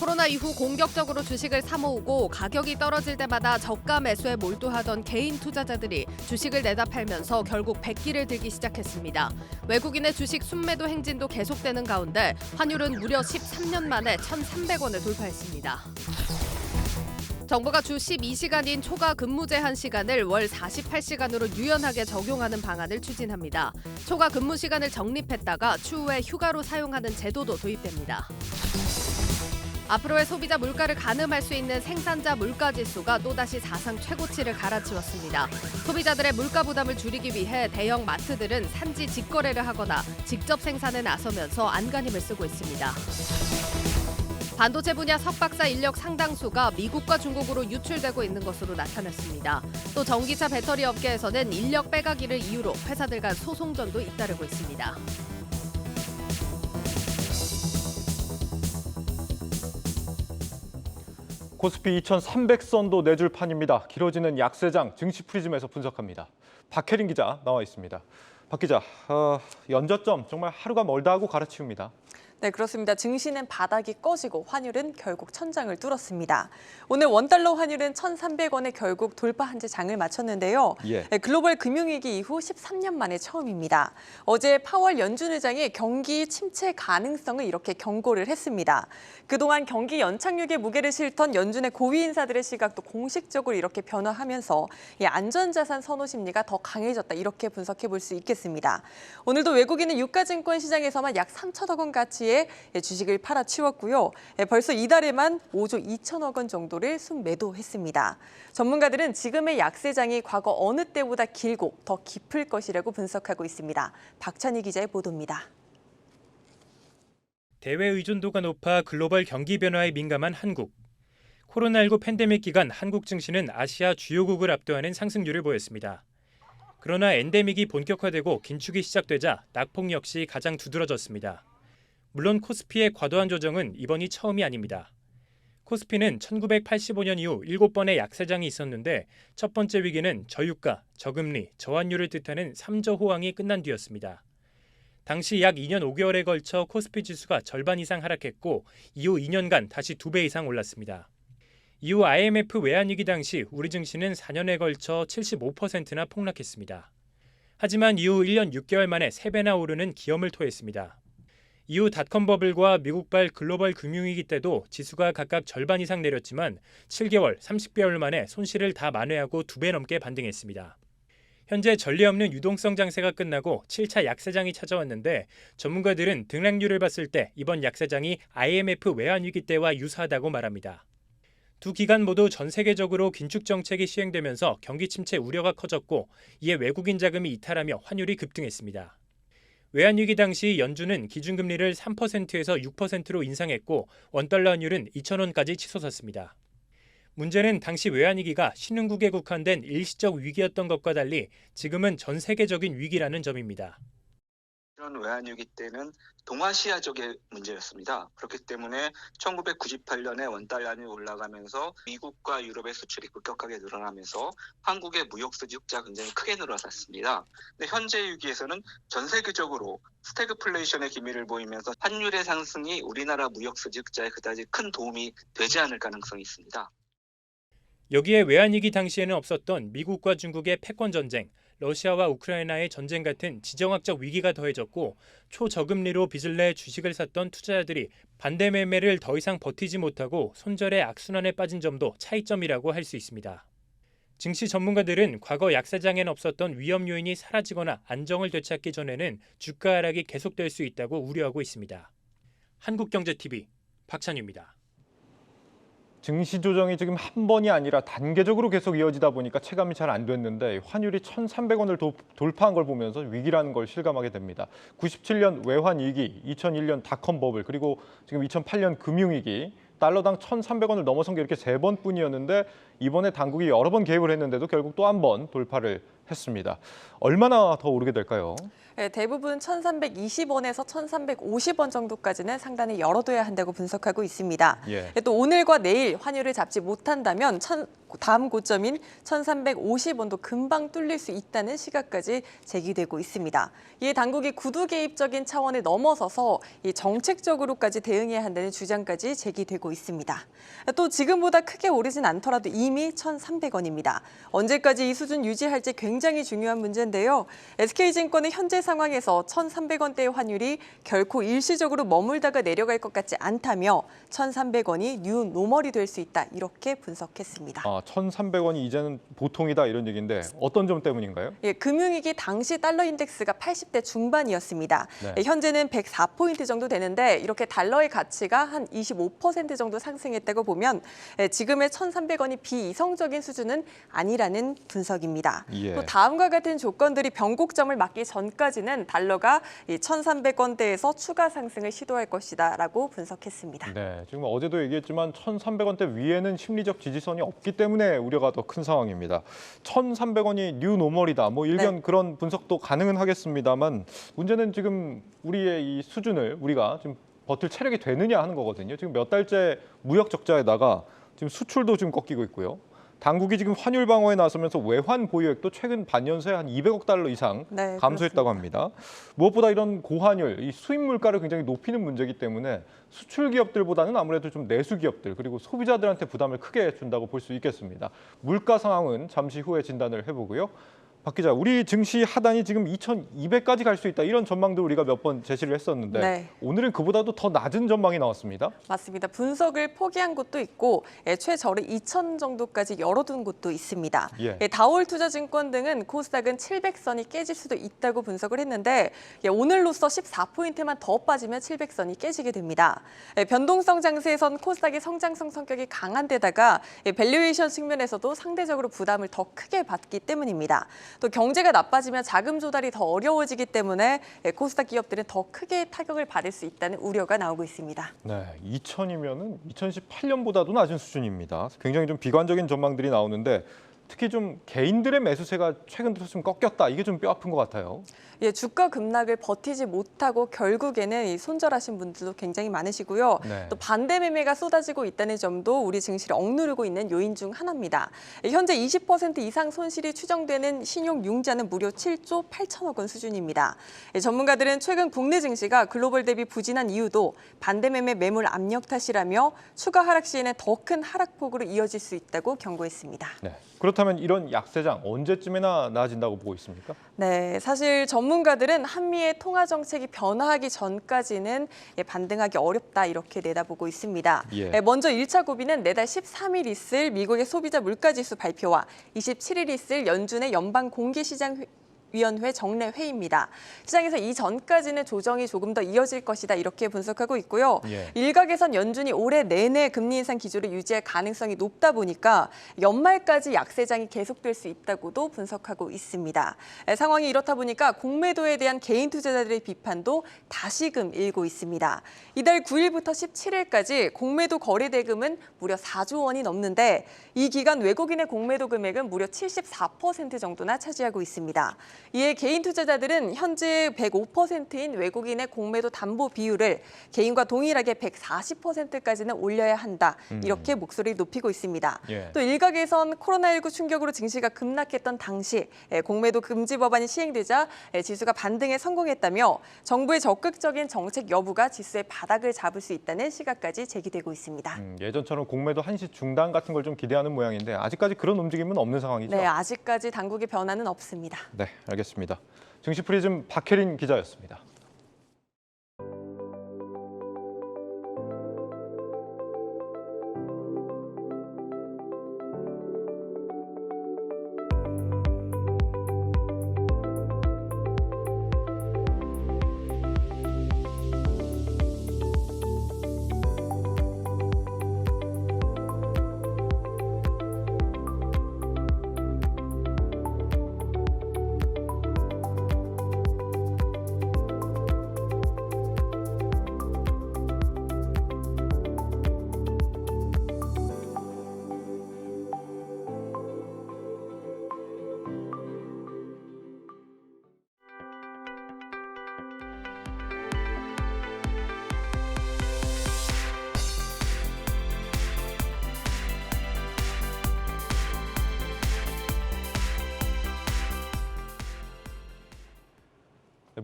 코로나 이후 공격적으로 주식을 사모으고 가격이 떨어질 때마다 저가 매수에 몰두하던 개인 투자자들이 주식을 내다 팔면서 결국 백기를 들기 시작했습니다. 외국인의 주식 순매도 행진도 계속되는 가운데 환율은 무려 13년 만에 1,300원을 돌파했습니다. 정부가 주 12시간인 초과 근무 제한 시간을 월 48시간으로 유연하게 적용하는 방안을 추진합니다. 초과 근무 시간을 적립했다가 추후에 휴가로 사용하는 제도도 도입됩니다. 앞으로의 소비자 물가를 가늠할 수 있는 생산자 물가지수가 또다시 사상 최고치를 갈아치웠습니다. 소비자들의 물가 부담을 줄이기 위해 대형 마트들은 산지 직거래를 하거나 직접 생산에 나서면서 안간힘을 쓰고 있습니다. 반도체 분야 석박사 인력 상당수가 미국과 중국으로 유출되고 있는 것으로 나타났습니다. 또 전기차 배터리 업계에서는 인력 빼가기를 이유로 회사들 간 소송전도 잇따르고 있습니다. 코스피 2,300선도 내줄 판입니다. 길어지는 약세장 증시 프리즘에서 분석합니다. 박혜린 기자 나와 있습니다. 박 기자, 연저점 정말 하루가 멀다 하고 갈아치웁니다. 네, 그렇습니다. 증시는 바닥이 꺼지고 환율은 결국 천장을 뚫었습니다. 오늘 원달러 환율은 1,300원에 결국 돌파한 채 장을 마쳤는데요. 네, 글로벌 금융위기 이후 13년 만에 처음입니다. 어제 파월 연준 의장이 경기 침체 가능성을 이렇게 경고를 했습니다. 그동안 경기 연착륙의 무게를 실던 연준의 고위 인사들의 시각도 공식적으로 이렇게 변화하면서 안전자산 선호 심리가 더 강해졌다 이렇게 분석해 볼 수 있겠습니다. 오늘도 외국인은 유가증권 시장에서만 약 3천억 원 가치의 주식을 팔아치웠고요. 벌써 이달에만 5조 2천억 원 정도를 순매도했습니다. 전문가들은 지금의 약세장이 과거 어느 때보다 길고 더 깊을 것이라고 분석하고 있습니다. 박찬희 기자의 보도입니다. 대외 의존도가 높아 글로벌 경기 변화에 민감한 한국. 코로나19 팬데믹 기간 한국 증시는 아시아 주요국을 압도하는 상승률을 보였습니다. 그러나 엔데믹이 본격화되고 긴축이 시작되자 낙폭 역시 가장 두드러졌습니다. 물론 코스피의 과도한 조정은 이번이 처음이 아닙니다. 코스피는 1985년 이후 7번의 약세장이 있었는데 첫 번째 위기는 저유가, 저금리, 저환율을 뜻하는 3저 호황이 끝난 뒤였습니다. 당시 약 2년 5개월에 걸쳐 코스피 지수가 절반 이상 하락했고 이후 2년간 다시 2배 이상 올랐습니다. 이후 IMF 외환위기 당시 우리 증시는 4년에 걸쳐 75%나 폭락했습니다. 하지만 이후 1년 6개월 만에 3배나 오르는 기염을 토했습니다. 이후 닷컴 버블과 미국발 글로벌 금융위기 때도 지수가 각각 절반 이상 내렸지만 7개월, 30개월 만에 손실을 다 만회하고 2배 넘게 반등했습니다. 현재 전례 없는 유동성 장세가 끝나고 7차 약세장이 찾아왔는데 전문가들은 등락률을 봤을 때 이번 약세장이 IMF 외환위기 때와 유사하다고 말합니다. 두 기간 모두 전 세계적으로 긴축 정책이 시행되면서 경기 침체 우려가 커졌고 이에 외국인 자금이 이탈하며 환율이 급등했습니다. 외환위기 당시 연준은 기준금리를 3%에서 6%로 인상했고 원달러 환율은 2,000원까지 치솟았습니다. 문제는 당시 외환위기가 신흥국에 국한된 일시적 위기였던 것과 달리 지금은 전 세계적인 위기라는 점입니다. 이런 외환위기 때는 동아시아 쪽의 문제였습니다. 그렇기 때문에 1998년에 원달러이 올라가면서 미국과 유럽의 수출이 급격하게 늘어나면서 한국의 무역 수지 흑자가 굉장히 크게 늘어났습니다. 근데 현재 위기에서는 전 세계적으로 스태그플레이션의 기미를 보이면서 환율의 상승이 우리나라 무역 수지 흑자에 그다지 큰 도움이 되지 않을 가능성이 있습니다. 여기에 외환위기 당시에는 없었던 미국과 중국의 패권 전쟁, 러시아와 우크라이나의 전쟁 같은 지정학적 위기가 더해졌고 초저금리로 빚을 내 주식을 샀던 투자자들이 반대 매매를 더 이상 버티지 못하고 손절의 악순환에 빠진 점도 차이점이라고 할 수 있습니다. 증시 전문가들은 과거 약세장엔 없었던 위험 요인이 사라지거나 안정을 되찾기 전에는 주가 하락이 계속될 수 있다고 우려하고 있습니다. 한국경제TV 박찬유입니다. 증시 조정이 지금 한 번이 아니라 단계적으로 계속 이어지다 보니까 체감이 잘 안 됐는데 환율이 1,300원을 돌파한 걸 보면서 위기라는 걸 실감하게 됩니다. 97년 외환위기, 2001년 닷컴 버블, 그리고 지금 2008년 금융위기, 달러당 1,300원을 넘어선 게 이렇게 3번뿐이었는데 이번에 당국이 여러 번 개입을 했는데도 결국 또 한 번 돌파를 했습니다. 얼마나 더 오르게 될까요? 네, 대부분 1,320원에서 1,350원 정도까지는 상단에 열어둬야 한다고 분석하고 있습니다. 예. 또 오늘과 내일 환율을 잡지 못한다면 다음 고점인 1,350원도 금방 뚫릴 수 있다는 시각까지 제기되고 있습니다. 이에 당국이 구두 개입적인 차원을 넘어서서 이 정책적으로까지 대응해야 한다는 주장까지 제기되고 있습니다. 또 지금보다 크게 오르진 않더라도 이미 1,300원입니다. 언제까지 이 수준 유지할지 굉장히 중요한 문제인데요. SK증권은 현재 상황에서 1,300원대의 환율이 결코 일시적으로 머물다가 내려갈 것 같지 않다며 1,300원이 뉴 노멀이 될 수 있다 이렇게 분석했습니다. 1,300원이 이제는 보통이다 이런 얘기인데 어떤 점 때문인가요? 예, 금융위기 당시 달러 인덱스가 80대 중반이었습니다. 네. 예, 현재는 104포인트 정도 되는데 이렇게 달러의 가치가 한 25% 정도 상승했다고 보면 지금의 1,300원이 비이성적인 수준은 아니라는 분석입니다. 예. 또 다음과 같은 조건들이 변곡점을 맞기 전까지는 달러가 1,300원대에서 추가 상승을 시도할 것이다라고 분석했습니다. 네, 지금 어제도 얘기했지만 1,300원대 위에는 심리적 지지선이 없기 때문에 우려가 더 큰 상황입니다. 1,300원이 뉴 노멀이다. 뭐 일견 네. 그런 분석도 가능은 하겠습니다만 문제는 지금 우리의 이 수준을 우리가 지금 버틸 체력이 되느냐 하는 거거든요. 지금 몇 달째 무역 적자에다가 지금 수출도 지금 꺾이고 있고요. 당국이 지금 환율 방어에 나서면서 외환 보유액도 최근 반년 새에 한 200억 달러 이상 네, 감소했다고 그렇습니다. 합니다. 무엇보다 이런 고환율, 이 수입 물가를 굉장히 높이는 문제이기 때문에 수출 기업들보다는 아무래도 좀 내수 기업들 그리고 소비자들한테 부담을 크게 준다고 볼 수 있겠습니다. 물가 상황은 잠시 후에 진단을 해보고요. 박 기자, 우리 증시 하단이 지금 2,200까지 갈 수 있다 이런 전망도 우리가 몇 번 제시를 했었는데 네. 오늘은 그보다도 더 낮은 전망이 나왔습니다. 맞습니다. 분석을 포기한 곳도 있고 최저를 2,000 정도까지 열어둔 곳도 있습니다. 예. 다올투자증권 등은 코스닥은 700선이 깨질 수도 있다고 분석을 했는데 오늘로써 14포인트만 더 빠지면 700선이 깨지게 됩니다. 변동성 장세에선 코스닥의 성장성 성격이 강한 데다가 밸류에이션 측면에서도 상대적으로 부담을 더 크게 받기 때문입니다. 또 경제가 나빠지면 자금 조달이 더 어려워지기 때문에 코스닥 기업들은 더 크게 타격을 받을 수 있다는 우려가 나오고 있습니다. 네, 2,000이면은 2018년보다도 낮은 수준입니다. 굉장히 좀 비관적인 전망들이 나오는데 특히 좀 개인들의 매수세가 최근 들어서 좀 꺾였다. 이게 좀 뼈아픈 것 같아요. 예, 주가 급락을 버티지 못하고 결국에는 이 손절하신 분들도 굉장히 많으시고요. 네. 또 반대 매매가 쏟아지고 있다는 점도 우리 증시를 억누르고 있는 요인 중 하나입니다. 현재 20% 이상 손실이 추정되는 신용 융자는 무려 7조 8천억 원 수준입니다. 전문가들은 최근 국내 증시가 글로벌 대비 부진한 이유도 반대 매매 매물 압력 탓이라며 추가 하락 시에는 더 큰 하락폭으로 이어질 수 있다고 경고했습니다. 네. 그렇다면 이런 약세장 언제쯤이나 나아진다고 보고 있습니까? 네, 사실 전문가들은 한미의 통화 정책이 변화하기 전까지는 반등하기 어렵다 이렇게 내다보고 있습니다. 예. 먼저 1차 고비는 내달 13일 있을 미국의 소비자 물가지수 발표와 27일 있을 연준의 연방공개시장 위원회 정례 회의입니다. 시장에서 이전까지는 조정이 조금 더 이어질 것이다 이렇게 분석하고 있고요. 예. 일각에선 연준이 올해 내내 금리 인상 기조를 유지할 가능성이 높다 보니까 연말까지 약세장이 계속될 수 있다고도 분석하고 있습니다. 상황이 이렇다 보니까 공매도에 대한 개인 투자자들의 비판도 다시금 일고 있습니다. 이달 9일부터 17일까지 공매도 거래 대금은 무려 4조 원이 넘는데 이 기간 외국인의 공매도 금액은 무려 74% 정도나 차지하고 있습니다. 이에 개인 투자자들은 현재 105%인 외국인의 공매도 담보 비율을 개인과 동일하게 140%까지는 올려야 한다. 이렇게 목소리를 높이고 있습니다. 예. 또 일각에선 코로나19 충격으로 증시가 급락했던 당시 공매도 금지 법안이 시행되자 지수가 반등에 성공했다며 정부의 적극적인 정책 여부가 지수의 바닥을 잡을 수 있다는 시각까지 제기되고 있습니다. 예전처럼 공매도 한시 중단 같은 걸 좀 기대하는 모양인데 아직까지 그런 움직임은 없는 상황이죠? 네, 아직까지 당국의 변화는 없습니다. 네, 알겠습니다. 증시 프리즘 박혜린 기자였습니다.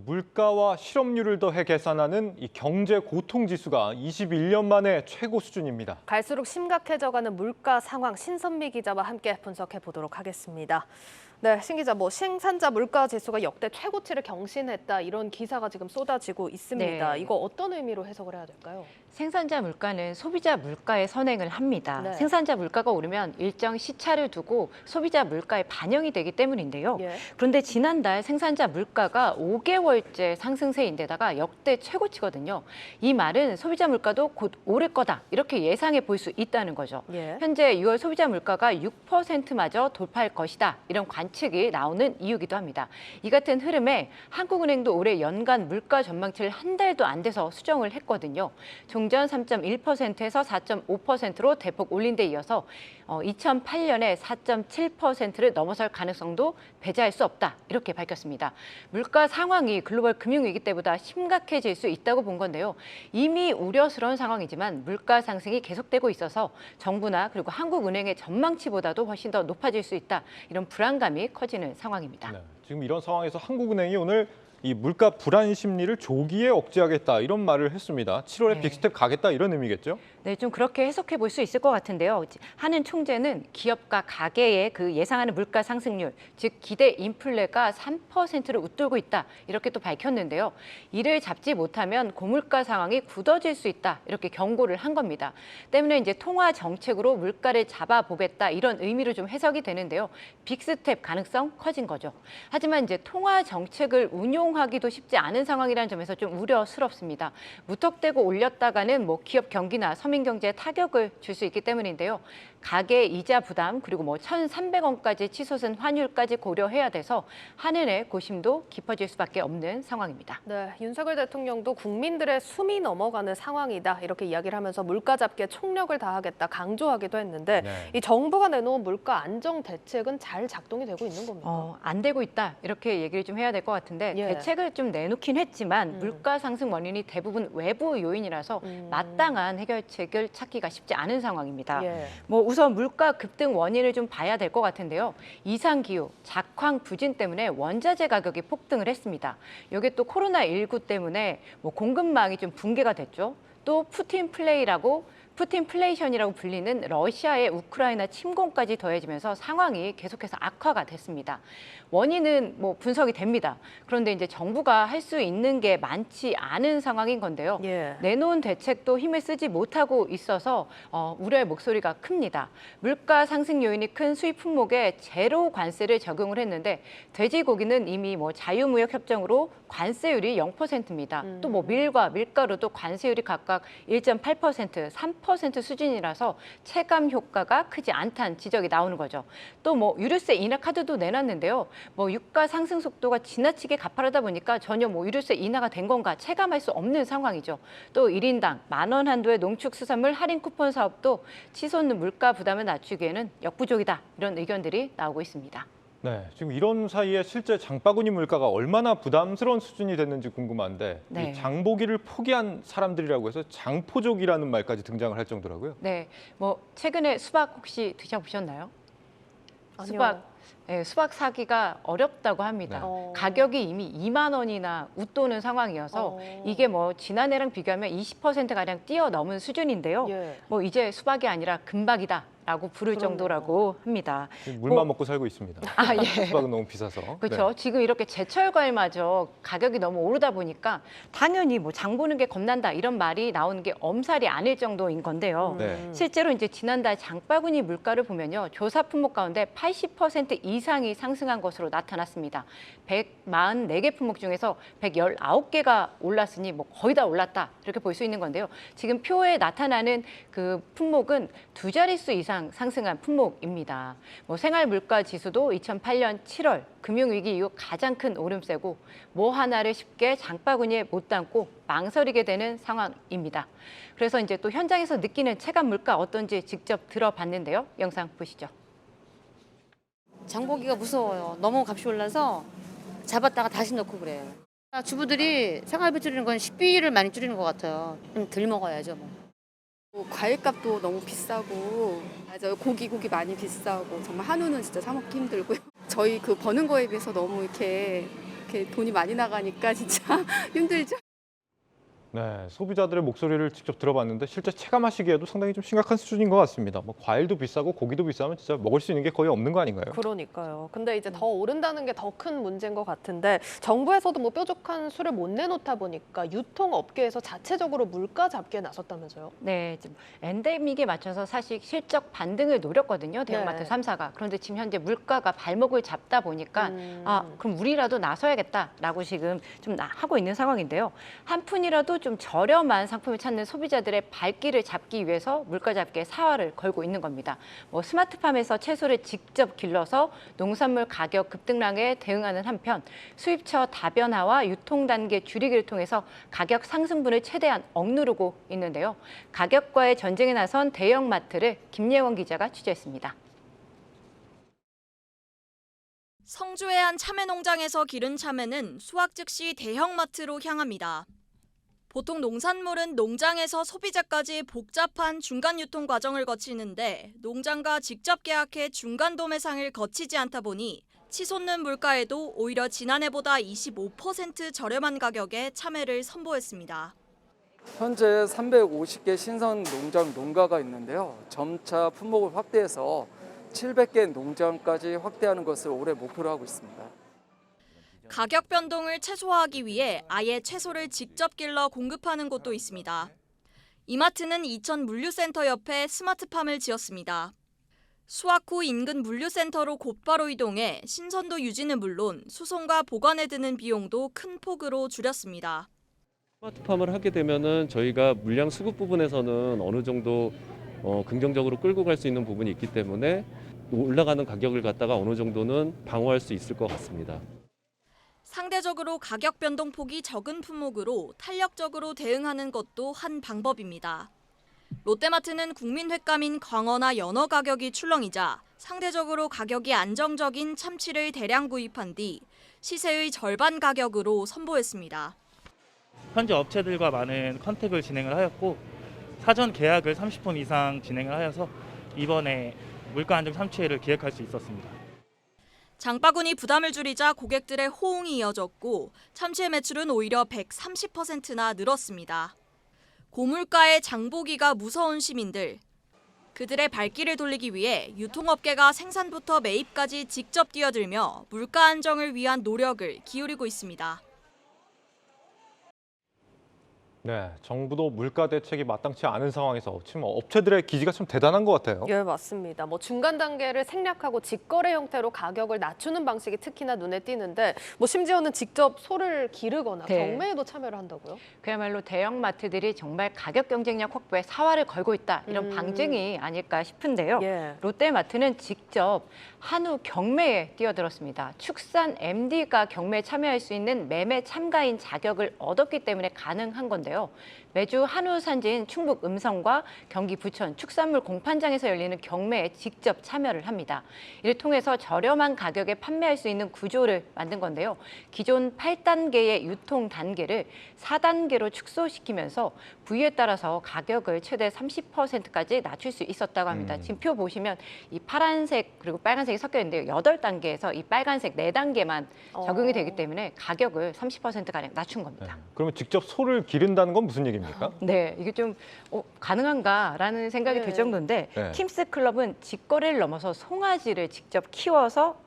물가와 실업률을 더해 계산하는 이 경제 고통 지수가 21년 만에 최고 수준입니다. 갈수록 심각해져가는 물가 상황 신선미 기자와 함께 분석해 보도록 하겠습니다. 네, 신 기자, 생산자 물가 지수가 역대 최고치를 경신했다 이런 기사가 지금 쏟아지고 있습니다. 네. 이거 어떤 의미로 해석을 해야 될까요? 생산자 물가는 소비자 물가에 선행을 합니다. 네. 생산자 물가가 오르면 일정 시차를 두고 소비자 물가에 반영이 되기 때문인데요. 예. 그런데 지난달 생산자 물가가 5개월째 상승세인데다가 역대 최고치거든요. 이 말은 소비자 물가도 곧 오를 거다 이렇게 예상해 볼 수 있다는 거죠. 예. 현재 6월 소비자 물가가 6%마저 돌파할 것이다 이런 관측이 나오는 이유기도 합니다. 이 같은 흐름에 한국은행도 올해 연간 물가 전망치를 한 달도 안 돼서 수정을 했거든요. 종전 3.1%에서 4.5%로 대폭 올린 데 이어서 2008년에 4.7%를 넘어설 가능성도 배제할 수 없다 이렇게 밝혔습니다. 물가 상황이 글로벌 금융위기 때보다 심각해질 수 있다고 본 건데요. 이미 우려스러운 상황이지만 물가 상승이 계속되고 있어서 정부나 그리고 한국은행의 전망치보다도 훨씬 더 높아질 수 있다 이런 불안감이 커지는 상황입니다. 네, 지금 이런 상황에서 한국은행이 오늘 이 물가 불안 심리를 조기에 억제하겠다 이런 말을 했습니다. 7월에 네. 빅스텝 가겠다 이런 의미겠죠? 네, 좀 그렇게 해석해 볼 수 있을 것 같은데요. 한은 총재는 기업과 가계의 그 예상하는 물가 상승률, 즉 기대 인플레가 3%를 웃돌고 있다 이렇게 또 밝혔는데요. 이를 잡지 못하면 고물가 상황이 굳어질 수 있다 이렇게 경고를 한 겁니다. 때문에 이제 통화 정책으로 물가를 잡아보겠다 이런 의미로 좀 해석이 되는데요. 빅스텝 가능성 커진 거죠. 하지만 이제 통화 정책을 운용하기도 쉽지 않은 상황이라는 점에서 좀 우려스럽습니다. 무턱대고 올렸다가는 기업 경기나 서민 경제에 타격을 줄 수 있기 때문인데요. 가계 이자 부담 그리고 1,300원까지 치솟은 환율까지 고려해야 돼서 한은의 고심도 깊어질 수밖에 없는 상황입니다. 네, 윤석열 대통령도 국민들의 숨이 넘어가는 상황이다 이렇게 이야기를 하면서 물가 잡기에 총력을 다하겠다 강조하기도 했는데 네. 이 정부가 내놓은 물가 안정 대책은 잘 작동이 되고 있는 겁니까? 안 되고 있다 이렇게 얘기를 좀 해야 될 것 같은데 예. 대책을 좀 내놓긴 했지만 물가 상승 원인이 대부분 외부 요인이라서 마땅한 해결책을 찾기가 쉽지 않은 상황입니다. 예. 우선 물가 급등 원인을 좀 봐야 될 것 같은데요. 이상기후, 작황 부진 때문에 원자재 가격이 폭등을 했습니다. 이게 또 코로나19 때문에 공급망이 좀 붕괴가 됐죠. 또 푸틴플레이션이라고 불리는 러시아의 우크라이나 침공까지 더해지면서 상황이 계속해서 악화가 됐습니다. 원인은 분석이 됩니다. 그런데 이제 정부가 할 수 있는 게 많지 않은 상황인 건데요. 예. 내놓은 대책도 힘을 쓰지 못하고 있어서 우려의 목소리가 큽니다. 물가 상승 요인이 큰 수입 품목에 제로 관세를 적용을 했는데 돼지고기는 이미 자유무역 협정으로 관세율이 0%입니다. 또 밀과 밀가루도 관세율이 각각 1.8%, 3% 수준이라서 체감 효과가 크지 않다는 지적이 나오는 거죠. 또 유류세 인하 카드도 내놨는데요. 유가 상승 속도가 지나치게 가파르다 보니까 전혀 유류세 인하가 된 건가 체감할 수 없는 상황이죠. 또 1인당 10,000원 한도의 농축수산물 할인 쿠폰 사업도 치솟는 물가 부담을 낮추기에는 역부족이다 이런 의견들이 나오고 있습니다. 네, 지금 이런 사이에 실제 장바구니 물가가 얼마나 부담스러운 수준이 됐는지 궁금한데 네. 이 장보기를 포기한 사람들이라고 해서 장포족이라는 말까지 등장을 할 정도라고요? 네, 최근에 수박 혹시 드셔보셨나요? 아니요. 수박 사기가 어렵다고 합니다. 네. 가격이 이미 2만 원이나 웃도는 상황이어서 이게 지난해랑 비교하면 20%가량 뛰어넘은 수준인데요. 예. 이제 수박이 아니라 금박이다. 라고 부를 그러네요. 정도라고 합니다. 지금 물만 먹고 살고 있습니다. 예. 수박은 너무 비싸서. 그렇죠. 네. 지금 이렇게 제철 과일마저 가격이 너무 오르다 보니까 당연히 장 보는 게 겁난다 이런 말이 나오는 게 엄살이 아닐 정도인 건데요. 네. 실제로 이제 지난달 장바구니 물가를 보면요. 조사 품목 가운데 80% 이상이 상승한 것으로 나타났습니다. 144개 품목 중에서 119개가 올랐으니 거의 다 올랐다 이렇게 볼 수 있는 건데요. 지금 표에 나타나는 그 품목은 두 자릿수 이상 상승한 품목입니다. 생활 물가 지수도 2008년 7월 금융위기 이후 가장 큰 오름세고 하나를 쉽게 장바구니에 못 담고 망설이게 되는 상황입니다. 그래서 이제 또 현장에서 느끼는 체감 물가 어떤지 직접 들어봤는데요. 영상 보시죠. 장보기가 무서워요. 너무 값이 올라서 잡았다가 다시 넣고 그래요. 주부들이 생활비 줄이는 건 식비를 많이 줄이는 것 같아요. 좀 덜 먹어야죠. 과일값도 너무 비싸고 맞아요. 고기 많이 비싸고 정말 한우는 진짜 사 먹기 힘들고요. 저희 버는 거에 비해서 너무 이렇게 이렇게 돈이 많이 나가니까 진짜 힘들죠. 네, 소비자들의 목소리를 직접 들어봤는데 실제 체감하시기에도 상당히 좀 심각한 수준인 것 같습니다. 뭐 과일도 비싸고 고기도 비싸면 진짜 먹을 수 있는 게 거의 없는 거 아닌가요? 그러니까요. 근데 이제 더 오른다는 게 더 큰 문제인 것 같은데 정부에서도 뭐 뾰족한 수를 못 내놓다 보니까 유통업계에서 자체적으로 물가 잡기에 나섰다면서요? 네, 지금 엔데믹에 맞춰서 사실 실적 반등을 노렸거든요. 대형마트 네. 3사가. 그런데 지금 현재 물가가 발목을 잡다 보니까 그럼 우리라도 나서야겠다라고 지금 좀 하고 있는 상황인데요. 한 푼이라도 좀 저렴한 상품을 찾는 소비자들의 발길을 잡기 위해서 물가 잡기에 사활을 걸고 있는 겁니다. 뭐 스마트팜에서 채소를 직접 길러서 농산물 가격 급등락에 대응하는 한편 수입처 다변화와 유통 단계 줄이기를 통해서 가격 상승분을 최대한 억누르고 있는데요. 가격과의 전쟁에 나선 대형마트를 김예원 기자가 취재했습니다. 성주의 한 참외 농장에서 기른 참외는 수확 즉시 대형마트로 향합니다. 보통 농산물은 농장에서 소비자까지 복잡한 중간 유통 과정을 거치는데 농장과 직접 계약해 중간 도매상을 거치지 않다 보니 치솟는 물가에도 오히려 지난해보다 25% 저렴한 가격에 참외를 선보였습니다. 현재 350개 신선 농장 농가가 있는데요. 점차 품목을 확대해서 700개 농장까지 확대하는 것을 올해 목표로 하고 있습니다. 가격 변동을 최소화하기 위해 아예 채소를 직접 길러 공급하는 곳도 있습니다. 이마트는 이천 물류센터 옆에 스마트팜을 지었습니다. 수확 후 인근 물류센터로 곧바로 이동해 신선도 유지는 물론 수송과 보관에 드는 비용도 큰 폭으로 줄였습니다. 스마트팜을 하게 되면은 저희가 물량 수급 부분에서는 어느 정도 긍정적으로 끌고 갈 수 있는 부분이 있기 때문에 올라가는 가격을 갖다가 어느 정도는 방어할 수 있을 것 같습니다. 상대적으로 가격 변동폭이 적은 품목으로 탄력적으로 대응하는 것도 한 방법입니다. 롯데마트는 국민 횟감인 광어나 연어 가격이 출렁이자 상대적으로 가격이 안정적인 참치를 대량 구입한 뒤 시세의 절반 가격으로 선보였습니다. 현재 업체들과 많은 컨택을 진행을 하였고 사전 계약을 30분 이상 진행을 하여서 이번에 물가 안정 참치회를 기획할 수 있었습니다. 장바구니 부담을 줄이자 고객들의 호응이 이어졌고 참치의 매출은 오히려 130%나 늘었습니다. 고물가의 장보기가 무서운 시민들. 그들의 발길을 돌리기 위해 유통업계가 생산부터 매입까지 직접 뛰어들며 물가 안정을 위한 노력을 기울이고 있습니다. 네, 정부도 물가 대책이 마땅치 않은 상황에서 지금 업체들의 기지가 참 대단한 것 같아요. 예, 맞습니다. 뭐 중간 단계를 생략하고 직거래 형태로 가격을 낮추는 방식이 특히나 눈에 띄는데 뭐 심지어는 직접 소를 기르거나 네. 경매에도 참여를 한다고요? 그야말로 대형마트들이 정말 가격 경쟁력 확보에 사활을 걸고 있다. 이런 방증이 아닐까 싶은데요. 예. 롯데마트는 직접 한우 경매에 뛰어들었습니다. 축산 MD가 경매에 참여할 수 있는 매매 참가인 자격을 얻었기 때문에 가능한 건데요. 매주 한우 산지인 충북 음성과 경기 부천 축산물 공판장에서 열리는 경매에 직접 참여를 합니다. 이를 통해서 저렴한 가격에 판매할 수 있는 구조를 만든 건데요. 기존 8단계의 유통 단계를 4단계로 축소시키면서 부위에 따라서 가격을 최대 30%까지 낮출 수 있었다고 합니다. 지금 표 보시면 이 파란색 그리고 빨간색이 섞여 있는데요. 8단계에서 이 빨간색 4단계만 적용이 되기 때문에 가격을 30%가량 낮춘 겁니다. 네. 그러면 직접 소를 기른다는 건 무슨 얘기입니까? 네, 이게 좀 가능한가라는 생각이 들 정도인데 네. 킴스클럽은 직거래를 넘어서 송아지를 직접 키워서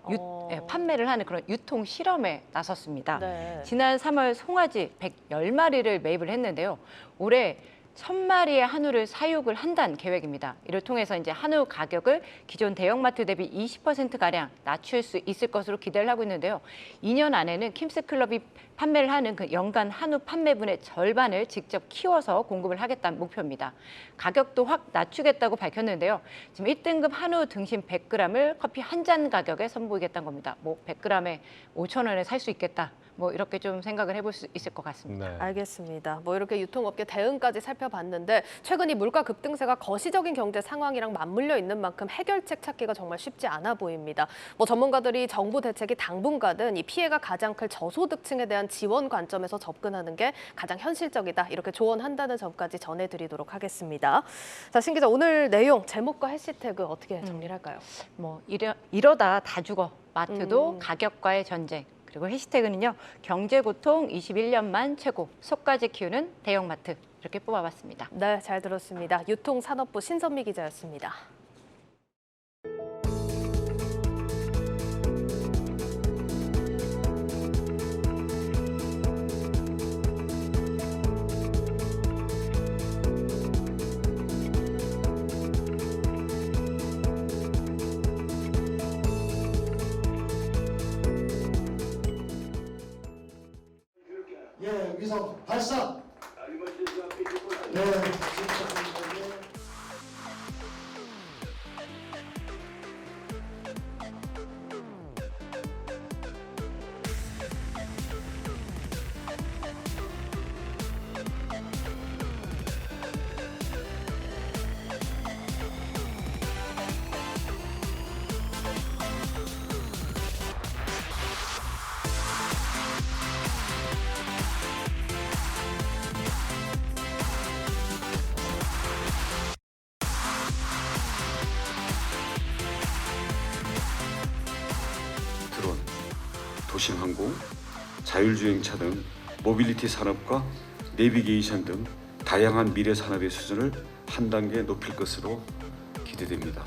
판매를 하는 그런 유통 실험에 나섰습니다. 네. 지난 3월 송아지 110마리를 매입을 했는데요. 올해 1000마리의 한우를 사육을 한다는 계획입니다. 이를 통해서 이제 한우 가격을 기존 대형마트 대비 20%가량 낮출 수 있을 것으로 기대를 하고 있는데요. 2년 안에는 킴스클럽이 판매를 하는 그 연간 한우 판매분의 절반을 직접 키워서 공급을 하겠다는 목표입니다. 가격도 확 낮추겠다고 밝혔는데요. 지금 1등급 한우 등심 100g을 커피 한 잔 가격에 선보이겠다는 겁니다. 뭐 100g에 5,000원에 살 수 있겠다. 뭐 이렇게 좀 생각을 해볼 수 있을 것 같습니다. 네. 알겠습니다. 뭐 이렇게 유통업계 대응까지 살펴봤는데 최근 이 물가 급등세가 거시적인 경제 상황이랑 맞물려 있는 만큼 해결책 찾기가 정말 쉽지 않아 보입니다. 뭐 전문가들이 정부 대책이 당분간은 이 피해가 가장 클 저소득층에 대한 지원 관점에서 접근하는 게 가장 현실적이다. 이렇게 조언한다는 점까지 전해드리도록 하겠습니다. 자, 신 기자, 오늘 내용 제목과 해시태그 어떻게 정리를 할까요? 뭐 이러다 다 죽어. 마트도 가격과의 전쟁. 그리고 해시태그는요. 경제고통 21년만 최고, 속까지 키우는 대형마트 이렇게 뽑아봤습니다. 네, 잘 들었습니다. 유통산업부 신선미 기자였습니다. 예, 위성 발사. 네, 드론, 도심항공, 자율주행차 등 모빌리티 산업과 내비게이션 등 다양한 미래 산업의 수준을 한 단계 높일 것으로 기대됩니다.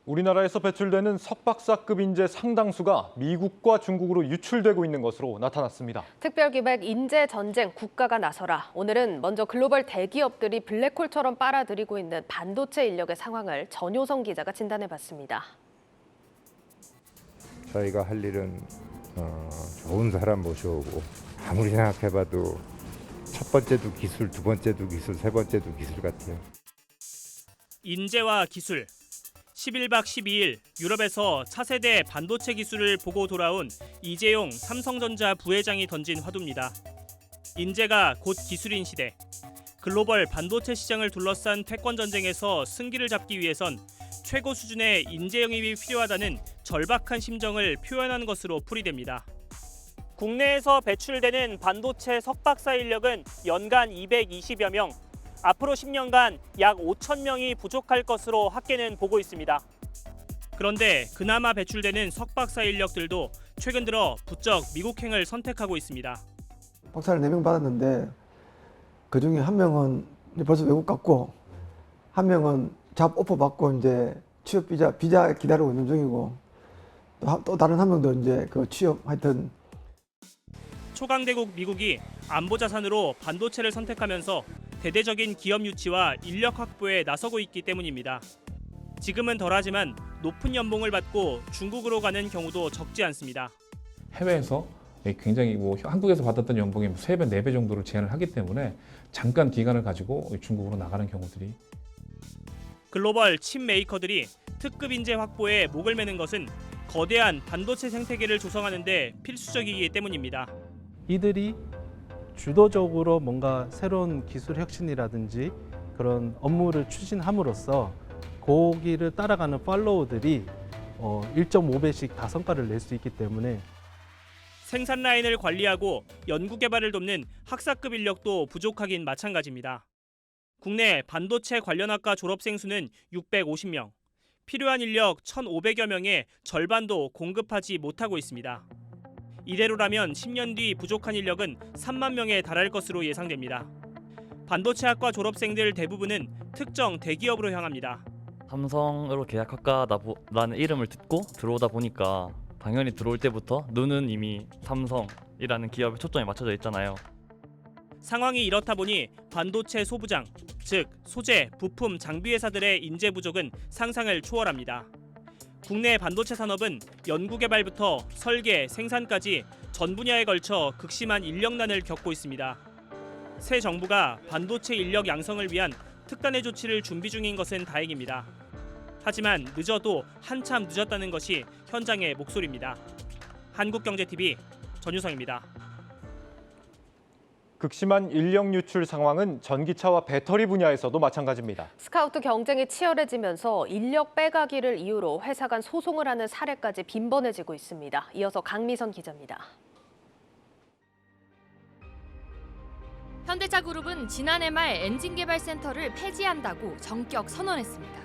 우리나라에서 배출되는 석박사급 인재 상당수가 미국과 중국으로 유출되고 있는 것으로 나타났습니다. 특별기획 인재 전쟁 국가가 나서라. 오늘은 먼저 글로벌 대기업들이 블랙홀처럼 빨아들이고 있는 반도체 인력의 상황을 전효성 기자가 진단해봤습니다. 저희가 할 일은 좋은 사람 모셔오고 아무리 생각해봐도 첫 번째도 기술, 두 번째도 기술, 세 번째도 기술 같아요. 인재와 기술. 11박 12일 유럽에서 차세대 반도체 기술을 보고 돌아온 이재용 삼성전자 부회장이 던진 화두입니다. 인재가 곧 기술인 시대. 글로벌 반도체 시장을 둘러싼 패권 전쟁에서 승기를 잡기 위해선 최고 수준의 인재 영입이 필요하다는 절박한 심정을 표현한 것으로 풀이됩니다. 국내에서 배출되는 반도체 석박사 인력은 연간 220여 명, 앞으로 10년간 약 5천 명이 부족할 것으로 학계는 보고 있습니다. 그런데 그나마 배출되는 석박사 인력들도 최근 들어 부쩍 미국행을 선택하고 있습니다. 박사를 4명 받았는데 그중에 한 명은 벌써 외국 갔고 한 명은 잡 오퍼 받고 이제 취업 비자 기다리고 있는 중이고 또 다른 한 명도 이제 그 취업 하여튼 초강대국 미국이 안보 자산으로 반도체를 선택하면서 대대적인 기업 유치와 인력 확보에 나서고 있기 때문입니다. 지금은 덜하지만 높은 연봉을 받고 중국으로 가는 경우도 적지 않습니다. 해외에서 굉장히 한국에서 받았던 연봉의 3배, 4배 정도를 제한을 하기 때문에 잠깐 기간을 가지고 중국으로 나가는 경우들이. 글로벌 칩 메이커들이 특급 인재 확보에 목을 매는 것은 거대한 반도체 생태계를 조성하는 데 필수적이기 때문입니다. 이들이 주도적으로 뭔가 새로운 기술 혁신이라든지 그런 업무를 추진함으로써 거기를 따라가는 팔로우들이 1.5배씩 다 성과를 낼 수 있기 때문에 생산 라인을 관리하고 연구 개발을 돕는 학사급 인력도 부족하긴 마찬가지입니다. 국내 반도체 관련 학과 졸업생 수는 650명, 필요한 인력 1,500여 명의 절반도 공급하지 못하고 있습니다. 이대로라면 10년 뒤 부족한 인력은 3만 명에 달할 것으로 예상됩니다. 반도체학과 졸업생들 대부분은 특정 대기업으로 향합니다. 삼성으로 계약학과라는 이름을 듣고 들어오다 보니까 당연히 들어올 때부터 눈은 이미 삼성이라는 기업에 초점이 맞춰져 있잖아요. 상황이 이렇다 보니 반도체 소부장, 즉 소재, 부품, 장비 회사들의 인재 부족은 상상을 초월합니다. 국내 반도체 산업은 연구개발부터 설계, 생산까지 전 분야에 걸쳐 극심한 인력난을 겪고 있습니다. 새 정부가 반도체 인력 양성을 위한 특단의 조치를 준비 중인 것은 다행입니다. 하지만 늦어도 한참 늦었다는 것이 현장의 목소리입니다. 한국경제TV 전유성입니다. 극심한 인력 유출 상황은 전기차와 배터리 분야에서도 마찬가지입니다. 스카우트 경쟁이 치열해지면서 인력 빼가기를 이유로 회사 간 소송을 하는 사례까지 빈번해지고 있습니다. 이어서 강미선 기자입니다. 현대차 그룹은 지난해 말 엔진 개발 센터를 폐지한다고 전격 선언했습니다.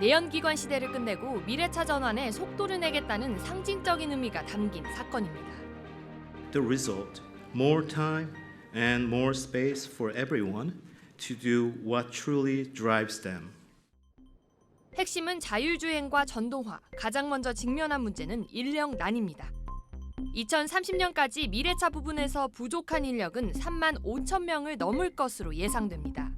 내연기관 시대를 끝내고 미래차 전환에 속도를 내겠다는 상징적인 의미가 담긴 사건입니다. The result, more time and more space for everyone to do what truly drives them. 핵심은 자율주행과 전동화, 가장 먼저 직면한 문제는 인력난입니다. 2030년까지 미래차 부분에서 부족한 인력은 3만 5천 명을 넘을 것으로 예상됩니다.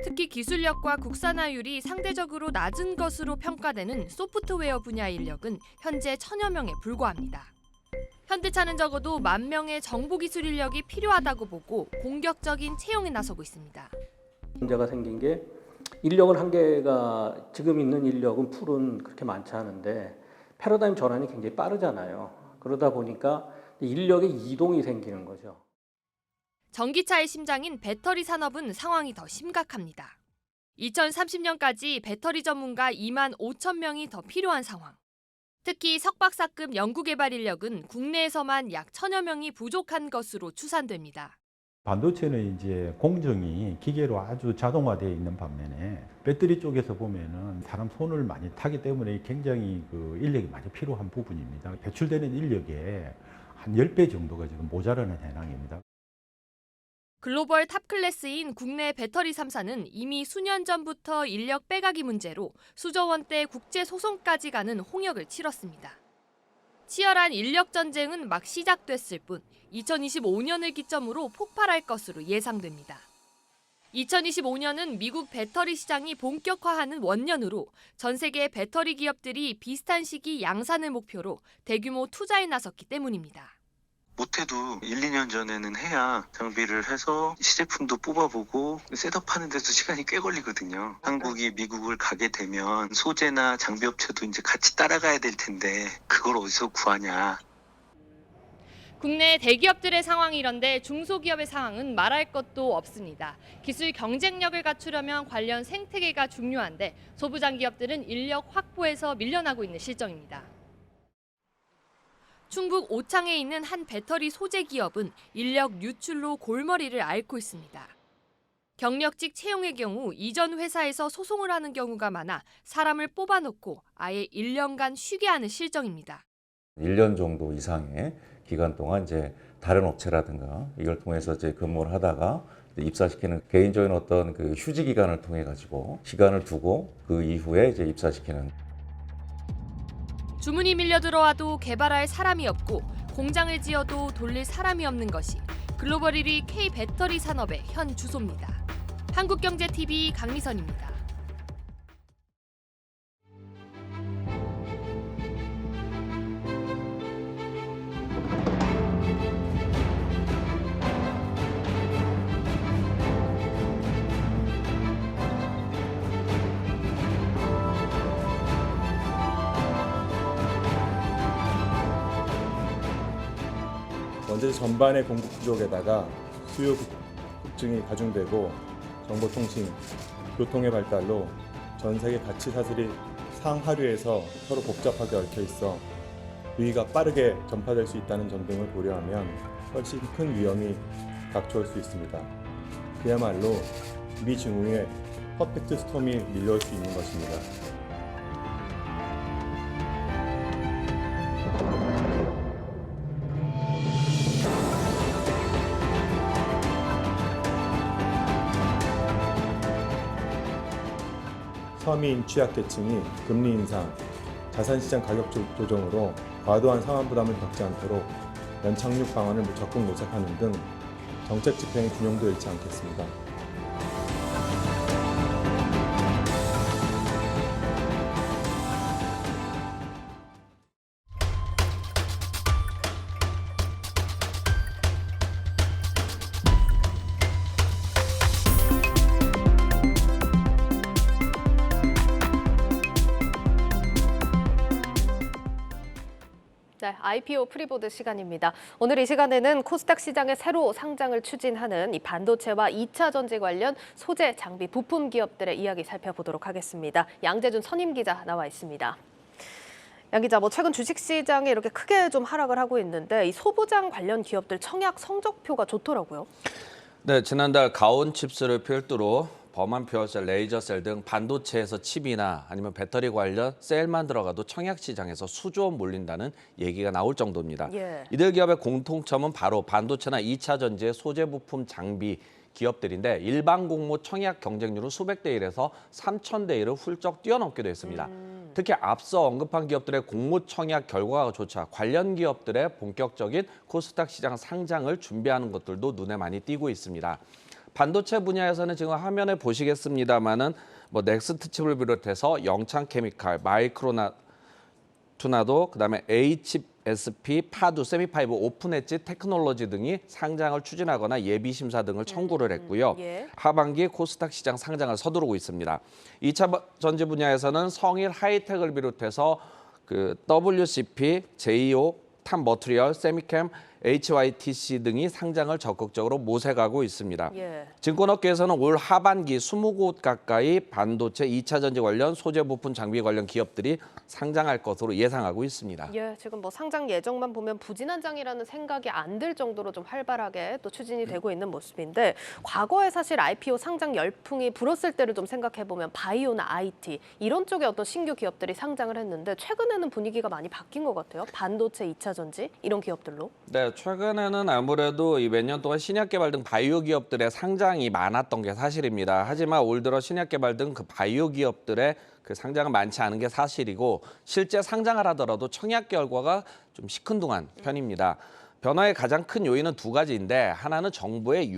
특히 기술력과 국산화율이 상대적으로 낮은 것으로 평가되는 소프트웨어 분야 인력은 현재 1,000여 명에 불과합니다. 현대차는 적어도 1만 명의 정보기술 인력이 필요하다고 보고 공격적인 채용에 나서고 있습니다. 문제가 생긴 게 인력은 한계가 지금 있는 인력은 풀은 그렇게 많지 않은데 패러다임 전환이 굉장히 빠르잖아요. 그러다 보니까 인력의 이동이 생기는 거죠. 전기차의 심장인 배터리 산업은 상황이 더 심각합니다. 2030년까지 배터리 전문가 2만 5천 명이 더 필요한 상황. 특히 석박사급 연구개발 인력은 국내에서만 약 1,000여 명이 부족한 것으로 추산됩니다. 반도체는 이제 공정이 기계로 아주 자동화되어 있는 반면에 배터리 쪽에서 보면은 사람 손을 많이 타기 때문에 굉장히 그 인력이 많이 필요한 부분입니다. 배출되는 인력의 한 10배 정도가 지금 모자라는 현황입니다. 글로벌 탑클래스인 국내 배터리 3사는 이미 수년 전부터 인력 빼가기 문제로 수조 원대 국제 소송까지 가는 홍역을 치렀습니다. 치열한 인력 전쟁은 막 시작됐을 뿐 2025년을 기점으로 폭발할 것으로 예상됩니다. 2025년은 미국 배터리 시장이 본격화하는 원년으로 전 세계 배터리 기업들이 비슷한 시기 양산을 목표로 대규모 투자에 나섰기 때문입니다. 못해도 1, 2년 전에는 해야 장비를 해서 시제품도 뽑아보고 셋업하는 데도 시간이 꽤 걸리거든요. 한국이 미국을 가게 되면 소재나 장비 업체도 이제 같이 따라가야 될 텐데 그걸 어디서 구하냐. 국내 대기업들의 상황이 이런데 중소기업의 상황은 말할 것도 없습니다. 기술 경쟁력을 갖추려면 관련 생태계가 중요한데 소부장 기업들은 인력 확보에서 밀려나고 있는 실정입니다. 충북 오창에 있는 한 배터리 소재 기업은 인력 유출로 골머리를 앓고 있습니다. 경력직 채용의 경우 이전 회사에서 소송을 하는 경우가 많아 사람을 뽑아놓고 아예 1년간 쉬게 하는 실정입니다. 1년 정도 이상의 기간 동안 이제 다른 업체라든가 이걸 통해서 이제 근무를 하다가 입사시키는 개인적인 어떤 그 휴지 기간을 통해 가지고 시간을 두고 그 이후에 이제 입사시키는. 주문이 밀려 들어와도 개발할 사람이 없고 공장을 지어도 돌릴 사람이 없는 것이 글로벌 1위 K 배터리 산업의 현 주소입니다. 한국경제TV 강미선입니다. 원재료 전반의 공급 부족에다가 수요 급증이 가중되고 정보통신, 교통의 발달로 전 세계 가치 사슬이 상하류에서 서로 복잡하게 얽혀 있어 위기가 빠르게 전파될 수 있다는 점 등을 고려하면 훨씬 큰 위험이 닥쳐올 수 있습니다. 그야말로 미증후의 퍼펙트 스톰이 밀려올 수 있는 것입니다. 서민 취약계층이 금리 인상, 자산시장 가격 조정으로 과도한 상환 부담을 겪지 않도록 연착륙 방안을 적극 모색하는 등 정책 집행의 균형도 잃지 않겠습니다. 네, IPO 프리보드 시간입니다. 오늘 이 시간에는 코스닥 시장의 새로 상장을 추진하는 이 반도체와 2차 전지 관련 소재, 장비, 부품 기업들의 이야기 살펴보도록 하겠습니다. 양재준 선임 기자 나와 있습니다. 양 기자, 최근 주식시장에 이렇게 크게 좀 하락을 하고 있는데 이 소부장 관련 기업들 청약 성적표가 좋더라고요. 네, 지난달 가온칩스를 필두로 범한 퓨어셀, 레이저셀 등 반도체에서 칩이나 아니면 배터리 관련 셀만 들어가도 청약 시장에서 수조 원 몰린다는 얘기가 나올 정도입니다. 예. 이들 기업의 공통점은 바로 반도체나 2차 전지의 소재 부품 장비 기업들인데 일반 공모 청약 경쟁률은 수백 대 1에서 3,000대 1을 훌쩍 뛰어넘기도 했습니다. 특히 앞서 언급한 기업들의 공모 청약 결과조차 관련 기업들의 본격적인 코스닥 시장 상장을 준비하는 것들도 눈에 많이 띄고 있습니다. 반도체 분야에서는 지금 화면에 보시겠습니다만은 넥스트 칩을 비롯해서 영창케미칼, 마이크로나토나도, 그다음에 HSP, 파두, 세미파이브, 오픈엣지 테크놀로지 등이 상장을 추진하거나 예비 심사 등을 청구를 했고요. 예. 하반기 코스닥 시장 상장을 서두르고 있습니다. 2차 전지 분야에서는 성일 하이텍을 비롯해서 WCP, JO, 탑 머트리얼, 세미캠, HYTC 등이 상장을 적극적으로 모색하고 있습니다. 예. 증권업계에서는 올 하반기 20곳 가까이 반도체 2차 전지 관련 소재 부품 장비 관련 기업들이 상장할 것으로 예상하고 있습니다. 예, 지금 상장 예정만 보면 부진한장이라는 생각이 안 들 정도로 좀 활발하게 또 추진이 되고 있는 모습인데 과거에 사실 IPO 상장 열풍이 불었을 때를 좀 생각해 보면 바이오나 IT 이런 쪽의 어떤 신규 기업들이 상장을 했는데 최근에는 분위기가 많이 바뀐 것 같아요. 반도체 2차 전지 이런 기업들로. 네, 최근에는 아무래도 이 몇 년 동안 신약 개발 등 바이오 기업들의 상장이 많았던 게 사실입니다. 하지만 올 들어 신약 개발 등 그 바이오 기업들의 그 상장은 많지 않은 게 사실이고 실제 상장을 하더라도 청약 결과가 좀 시큰둥한 편입니다. 변화의 가장 큰 요인은 두 가지인데 하나는 정부의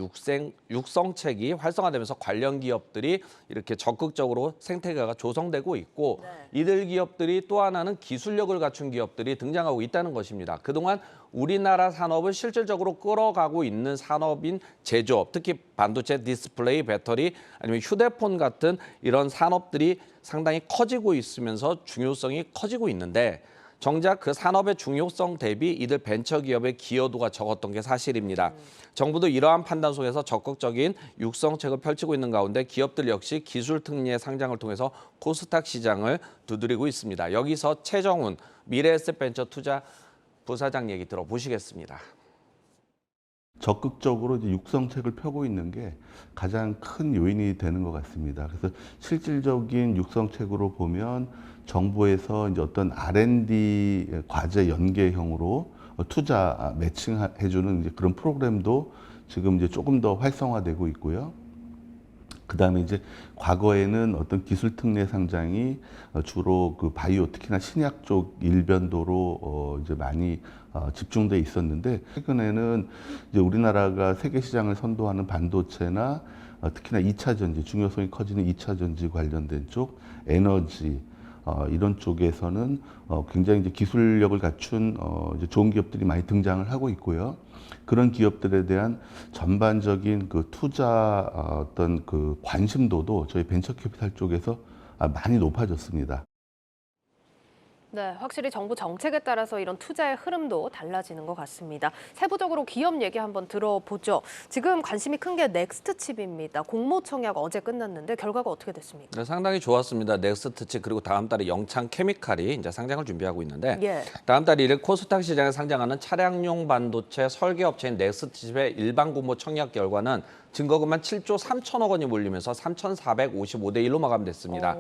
육성책이 활성화되면서 관련 기업들이 이렇게 적극적으로 생태계가 조성되고 있고 이들 기업들이 또 하나는 기술력을 갖춘 기업들이 등장하고 있다는 것입니다. 그동안 우리나라 산업을 실질적으로 끌어가고 있는 산업인 제조업, 특히 반도체, 디스플레이, 배터리 아니면 휴대폰 같은 이런 산업들이 상당히 커지고 있으면서 중요성이 커지고 있는데 정작 그 산업의 중요성 대비 이들 벤처기업의 기여도가 적었던 게 사실입니다. 정부도 이러한 판단 속에서 적극적인 육성책을 펼치고 있는 가운데 기업들 역시 기술 특례 상장을 통해서 코스닥 시장을 두드리고 있습니다. 여기서 최정훈 미래에셋벤처 투자 부사장 얘기 들어보시겠습니다. 적극적으로 이제 육성책을 펴고 있는 게 가장 큰 요인이 되는 것 같습니다. 그래서 실질적인 육성책으로 보면 정부에서 이제 어떤 R&D 과제 연계형으로 투자 매칭해주는 이제 그런 프로그램도 지금 이제 조금 더 활성화되고 있고요. 그다음에 이제 과거에는 어떤 기술 특례 상장이 주로 그 바이오 특히나 신약 쪽 일변도로 이제 많이 집중돼 있었는데 최근에는 이제 우리나라가 세계 시장을 선도하는 반도체나 특히나 2차 전지 중요성이 커지는 2차 전지 관련된 쪽 에너지 이런 쪽에서는 굉장히 이제 기술력을 갖춘 이제 좋은 기업들이 많이 등장을 하고 있고요. 그런 기업들에 대한 전반적인 그 투자 어떤 그 관심도도 저희 벤처캐피탈 쪽에서 많이 높아졌습니다. 네, 확실히 정부 정책에 따라서 이런 투자의 흐름도 달라지는 것 같습니다. 세부적으로 기업 얘기 한번 들어보죠. 지금 관심이 큰 게 넥스트 칩입니다. 공모 청약 어제 끝났는데 결과가 어떻게 됐습니까? 네, 상당히 좋았습니다. 넥스트 칩 그리고 다음 달에 영창케미칼이 이제 상장을 준비하고 있는데 예. 다음 달 1일 코스닥 시장에 상장하는 차량용 반도체 설계 업체인 넥스트 칩의 일반 공모 청약 결과는 증거금만 7조 3천억 원이 몰리면서 3,455대 1로 마감됐습니다.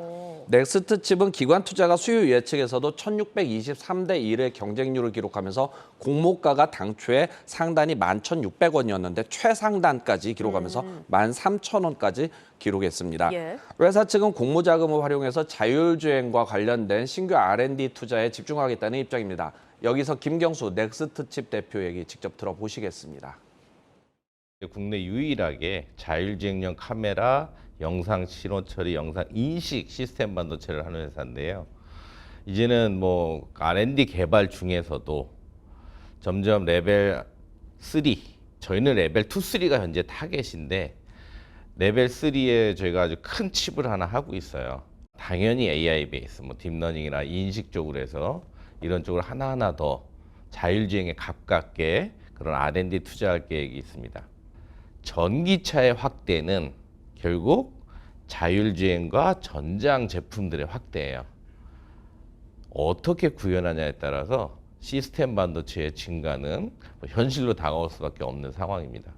넥스트 칩은 기관 투자가 수요 예측에서도 1,623대 1의 경쟁률을 기록하면서 공모가가 당초에 상단이 11,600원이었는데 최상단까지 기록하면서 13,000원까지 기록했습니다. 예. 회사 측은 공모 자금을 활용해서 자율주행과 관련된 신규 R&D 투자에 집중하겠다는 입장입니다. 여기서 김경수 넥스트 칩 대표 얘기 직접 들어보시겠습니다. 국내 유일하게 자율주행용 카메라, 영상 신호 처리, 영상 인식 시스템 반도체를 하는 회사인데요. 이제는 뭐 R&D 개발 중에서도 점점 레벨 3, 저희는 레벨 2, 3가 현재 타겟인데 레벨 3에 저희가 아주 큰 칩을 하나 하고 있어요. 당연히 AI 베이스, 뭐 딥러닝이나 인식 쪽으로 해서 이런 쪽으로 하나하나 더 자율주행에 가깝게 그런 R&D 투자할 계획이 있습니다. 전기차의 확대는 결국 자율주행과 전장 제품들의 확대예요. 어떻게 구현하냐에 따라서 시스템 반도체의 증가는 현실로 다가올 수밖에 없는 상황입니다.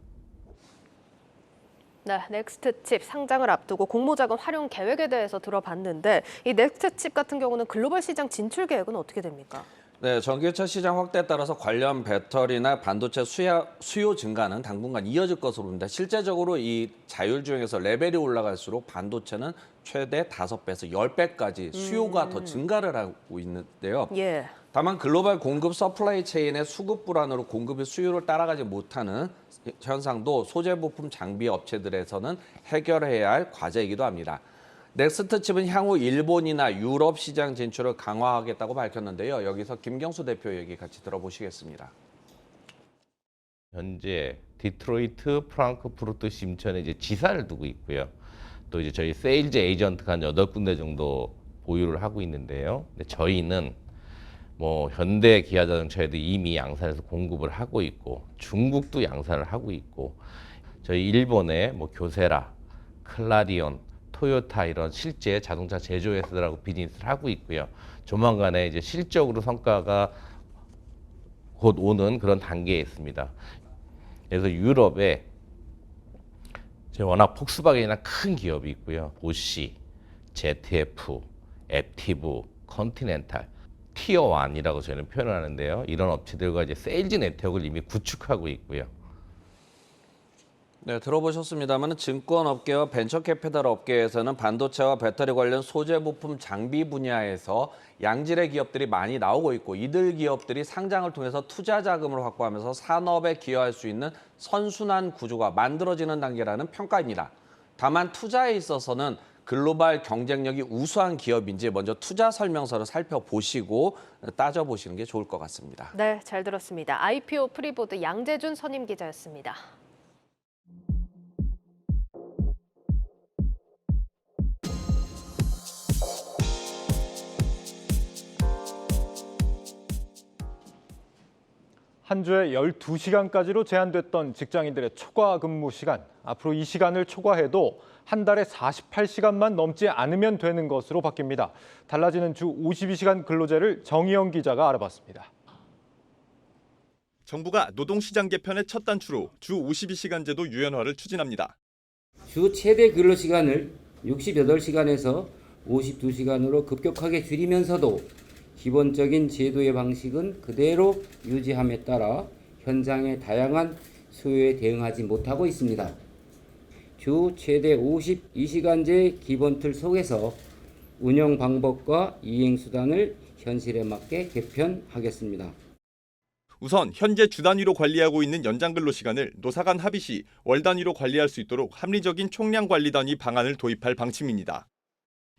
네, 넥스트칩 상장을 앞두고 공모자금 활용 계획에 대해서 들어봤는데 이 넥스트칩 같은 경우는 글로벌 시장 진출 계획은 어떻게 됩니까? 네, 전기차 시장 확대에 따라서 관련 배터리나 반도체 수요 증가는 당분간 이어질 것으로 봅니다. 실제적으로 이 자율주행에서 레벨이 올라갈수록 반도체는 최대 5배에서 10배까지 수요가 더 증가를 하고 있는데요. 예. 다만 글로벌 공급 서플라이 체인의 수급 불안으로 공급이 수요를 따라가지 못하는 현상도 소재 부품 장비 업체들에서는 해결해야 할 과제이기도 합니다. 넥스트칩은 향후 일본이나 유럽 시장 진출을 강화하겠다고 밝혔는데요. 여기서 김경수 대표 얘기 같이 들어보시겠습니다. 현재 디트로이트, 프랑크푸르트, 심천에 이제 지사를 두고 있고요. 또 이제 저희 세일즈 에이전트가 한 8군데 정도 보유를 하고 있는데요. 근데 저희는 뭐 현대 기아자동차에도 이미 양산에서 공급을 하고 있고 중국도 양산을 하고 있고 저희 일본의 뭐 교세라, 클라리온, 토요타 이런 실제 자동차 제조회사들하고 비즈니스를 하고 있고요. 조만간에 이제 실적으로 성과가 곧 오는 그런 단계에 있습니다. 그래서 유럽에 워낙 폭스바겐이나 큰 기업이 있고요. 보쉬, ZF, 앱티브, 컨티넨탈, 티어 1이라고 저희는 표현을 하는데요. 이런 업체들과 이제 세일즈 네트워크를 이미 구축하고 있고요. 네, 들어보셨습니다만 증권업계와 벤처캐피탈 업계에서는 반도체와 배터리 관련 소재 부품 장비 분야에서 양질의 기업들이 많이 나오고 있고 이들 기업들이 상장을 통해서 투자 자금을 확보하면서 산업에 기여할 수 있는 선순환 구조가 만들어지는 단계라는 평가입니다. 다만 투자에 있어서는 글로벌 경쟁력이 우수한 기업인지 먼저 투자 설명서를 살펴보시고 따져보시는 게 좋을 것 같습니다. 네, 잘 들었습니다. IPO 프리보드 양재준 선임 기자였습니다. 한 주에 12시간까지로 제한됐던 직장인들의 초과 근무 시간. 앞으로 이 시간을 초과해도 한 달에 48시간만 넘지 않으면 되는 것으로 바뀝니다. 달라지는 주 52시간 근로제를 정의영 기자가 알아봤습니다. 정부가 노동시장 개편의 첫 단추로 주 52시간제도 유연화를 추진합니다. 주 최대 근로시간을 68시간에서 52시간으로 급격하게 줄이면서도 기본적인 제도의 방식은 그대로 유지함에 따라 현장의 다양한 수요에 대응하지 못하고 있습니다. 주 최대 52시간제 기본틀 속에서 운영 방법과 이행 수단을 현실에 맞게 개편하겠습니다. 우선 현재 주 단위로 관리하고 있는 연장 근로시간을 노사 간 합의 시 월 단위로 관리할 수 있도록 합리적인 총량 관리 단위 방안을 도입할 방침입니다.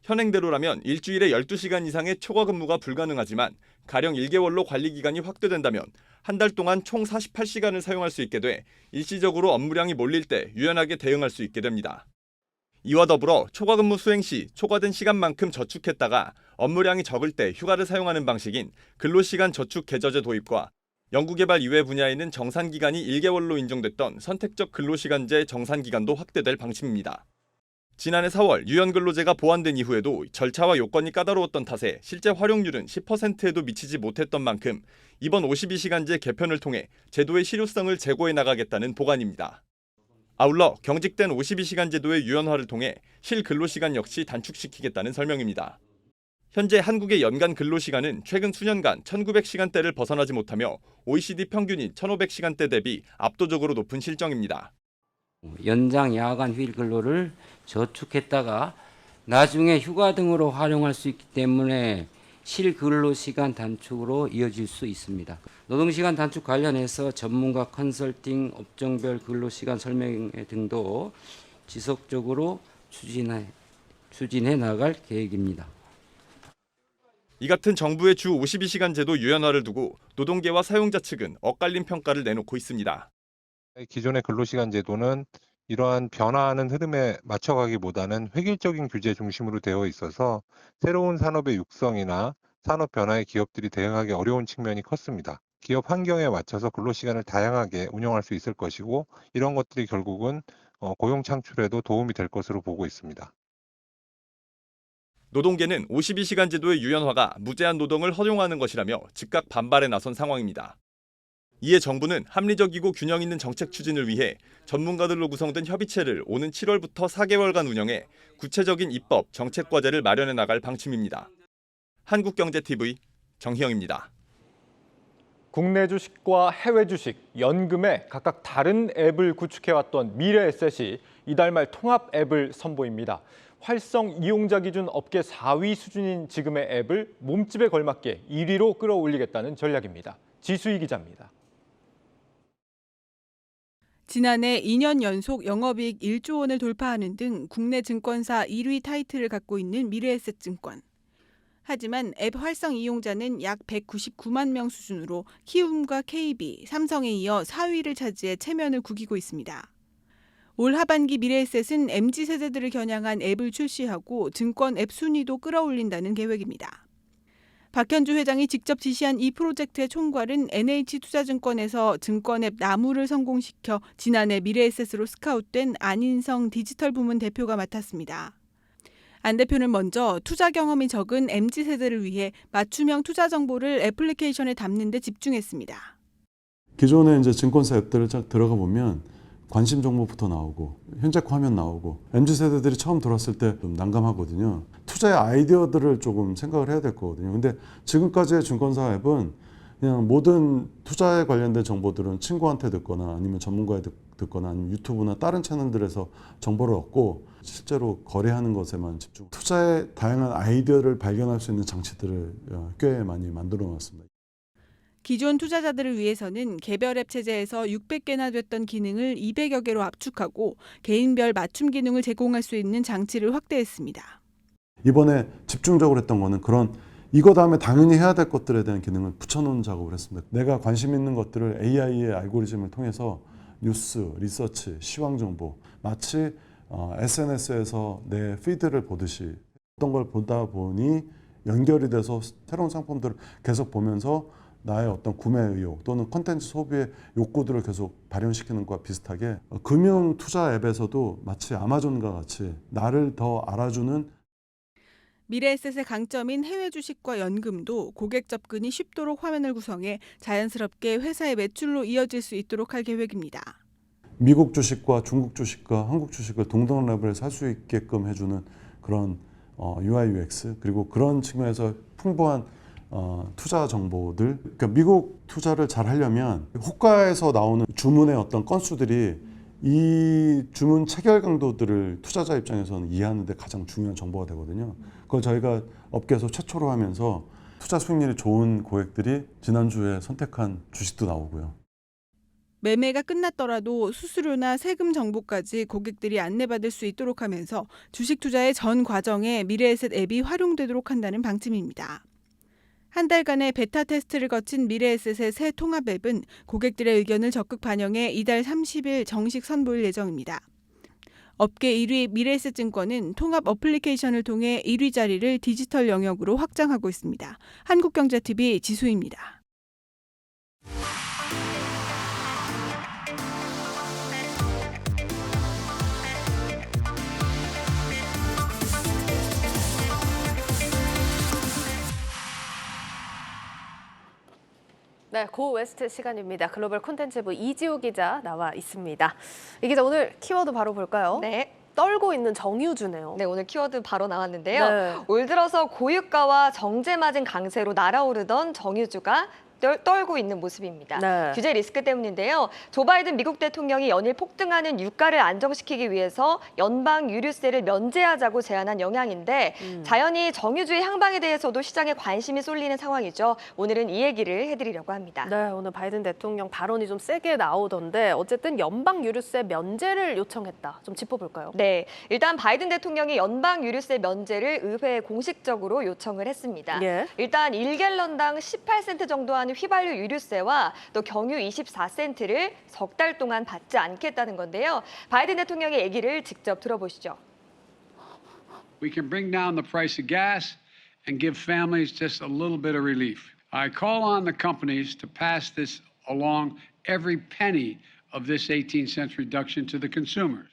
현행대로라면 일주일에 12시간 이상의 초과 근무가 불가능하지만 가령 1개월로 관리 기간이 확대된다면 한 달 동안 총 48시간을 사용할 수 있게 돼 일시적으로 업무량이 몰릴 때 유연하게 대응할 수 있게 됩니다. 이와 더불어 초과 근무 수행 시 초과된 시간만큼 저축했다가 업무량이 적을 때 휴가를 사용하는 방식인 근로시간 저축 계저제 도입과 연구개발 이외 분야에는 정산기간이 1개월로 인정됐던 선택적 근로시간제 정산기간도 확대될 방침입니다. 지난해 4월 유연근로제가 보완된 이후에도 절차와 요건이 까다로웠던 탓에 실제 활용률은 10%에도 미치지 못했던 만큼 이번 52시간제 개편을 통해 제도의 실효성을 제고해 나가겠다는 보관입니다. 아울러 경직된 52시간 제도의 유연화를 통해 실근로시간 역시 단축시키겠다는 설명입니다. 현재 한국의 연간 근로시간은 최근 수년간 1900시간대를 벗어나지 못하며 OECD 평균인 1500시간대 대비 압도적으로 높은 실정입니다. 연장 야간 휴일 근로를 저축했다가 나중에 휴가 등으로 활용할 수 있기 때문에 실근로시간 단축으로 이어질 수 있습니다. 노동시간 단축 관련해서 전문가 컨설팅, 업종별 근로시간 설명 등도 지속적으로 추진해 나갈 계획입니다. 이 같은 정부의 주 52시간 제도 유연화를 두고 노동계와 사용자 측은 엇갈린 평가를 내놓고 있습니다. 기존의 근로시간 제도는 이러한 변화하는 흐름에 맞춰가기보다는 획일적인 규제 중심으로 되어 있어서 새로운 산업의 육성이나 산업 변화에 기업들이 대응하기 어려운 측면이 컸습니다. 기업 환경에 맞춰서 근로시간을 다양하게 운영할 수 있을 것이고 이런 것들이 결국은 고용 창출에도 도움이 될 것으로 보고 있습니다. 노동계는 52시간 제도의 유연화가 무제한 노동을 허용하는 것이라며 즉각 반발에 나선 상황입니다. 이에 정부는 합리적이고 균형 있는 정책 추진을 위해 전문가들로 구성된 협의체를 오는 7월부터 4개월간 운영해 구체적인 입법, 정책 과제를 마련해 나갈 방침입니다. 한국경제TV 정희영입니다. 국내 주식과 해외 주식, 연금에 각각 다른 앱을 구축해왔던 미래에셋이 이달 말 통합 앱을 선보입니다. 활성 이용자 기준 업계 4위 수준인 지금의 앱을 몸집에 걸맞게 1위로 끌어올리겠다는 전략입니다. 지수희 기자입니다. 지난해 2년 연속 영업이익 1조 원을 돌파하는 등 국내 증권사 1위 타이틀을 갖고 있는 미래에셋증권. 하지만 앱 활성 이용자는 약 199만 명 수준으로 키움과 KB, 삼성에 이어 4위를 차지해 체면을 구기고 있습니다. 올 하반기 미래에셋은 MZ세대들을 겨냥한 앱을 출시하고 증권 앱 순위도 끌어올린다는 계획입니다. 박현주 회장이 직접 지시한 이 프로젝트의 총괄은 NH투자증권에서 증권 앱 나무를 성공시켜 지난해 미래에셋으로 스카웃된 안인성 디지털 부문 대표가 맡았습니다. 안 대표는 먼저 투자 경험이 적은 MZ세대를 위해 맞춤형 투자 정보를 애플리케이션에 담는 데 집중했습니다. 기존에 이제 증권사 앱들을 쫙 들어가 보면 관심 정보부터 나오고 현재가 화면 나오고 MZ세대들이 처음 들어왔을 때 좀 난감하거든요. 투자의 아이디어들을 조금 생각을 해야 될 거거든요. 근데 지금까지의 증권사 앱은 그냥 모든 투자에 관련된 정보들은 친구한테 듣거나 아니면 전문가에 듣거나 아니면 유튜브나 다른 채널들에서 정보를 얻고 실제로 거래하는 것에만 집중. 투자의 다양한 아이디어를 발견할 수 있는 장치들을 꽤 많이 만들어 놨습니다. 기존 투자자들을 위해서는 개별 앱 체제에서 600개나 됐던 기능을 200여 개로 압축하고 개인별 맞춤 기능을 제공할 수 있는 장치를 확대했습니다. 이번에 집중적으로 했던 거는 그런 이거 다음에 당연히 해야 될 것들에 대한 기능을 붙여놓은 작업을 했습니다. 내가 관심 있는 것들을 AI의 알고리즘을 통해서 뉴스, 리서치, 시황 정보 마치 SNS에서 내 피드를 보듯이 어떤 걸 보다 보니 연결이 돼서 새로운 상품들을 계속 보면서 나의 어떤 구매 의욕 또는 콘텐츠 소비의 욕구들을 계속 발현시키는 것과 비슷하게 금융 투자 앱에서도 마치 아마존과 같이 나를 더 알아주는 미래에셋의 강점인 해외 주식과 연금도 고객 접근이 쉽도록 화면을 구성해 자연스럽게 회사의 매출로 이어질 수 있도록 할 계획입니다. 미국 주식과 중국 주식과 한국 주식을 동등 레벨에서 할 수 있게끔 해주는 그런 UI, UX 그리고 그런 측면에서 풍부한 투자 정보들. 그러니까 미국 투자를 잘 하려면 호가에서 나오는 주문의 어떤 건수들이 이 주문 체결 강도들을 투자자 입장에서는 이해하는 데 가장 중요한 정보가 되거든요. 그걸 저희가 업계에서 최초로 하면서 투자 수익률이 좋은 고객들이 지난주에 선택한 주식도 나오고요. 매매가 끝났더라도 수수료나 세금 정보까지 고객들이 안내받을 수 있도록 하면서 주식 투자의 전 과정에 미래에셋 앱이 활용되도록 한다는 방침입니다. 한 달간의 베타 테스트를 거친 미래에셋의 새 통합 앱은 고객들의 의견을 적극 반영해 이달 30일 정식 선보일 예정입니다. 업계 1위 미래에셋증권은 통합 어플리케이션을 통해 1위 자리를 디지털 영역으로 확장하고 있습니다. 한국경제TV 지수입니다. 네, 고 웨스트 시간입니다. 글로벌 콘텐츠부 이지우 기자 나와 있습니다. 이 기자 오늘 키워드 바로 볼까요? 네. 떨고 있는 정유주네요. 네, 오늘 키워드 바로 나왔는데요. 네. 올 들어서 고유가와 정제마진 강세로 날아오르던 정유주가 떨고 있는 모습입니다. 네. 규제 리스크 때문인데요. 조 바이든 미국 대통령이 연일 폭등하는 유가를 안정시키기 위해서 연방 유류세를 면제하자고 제안한 영향인데 자연히 정유주의 향방에 대해서도 시장에 관심이 쏠리는 상황이죠. 오늘은 이 얘기를 해드리려고 합니다. 네, 오늘 바이든 대통령 발언이 좀 세게 나오던데 어쨌든 연방 유류세 면제를 요청했다. 좀 짚어볼까요? 네, 일단 바이든 대통령이 연방 유류세 면제를 의회에 공식적으로 요청을 했습니다. 예. 일단 1갤런당 18센트 정도 하는 휘발유 유류세와 또 경유 24센트를 석 달 동안 받지 않겠다는 건데요. 바이든 대통령의 얘기를 직접 들어보시죠. We can bring down the price of gas and give families just a little bit of relief. I call on the companies to pass this along every penny of this 18-cent reduction to the consumers.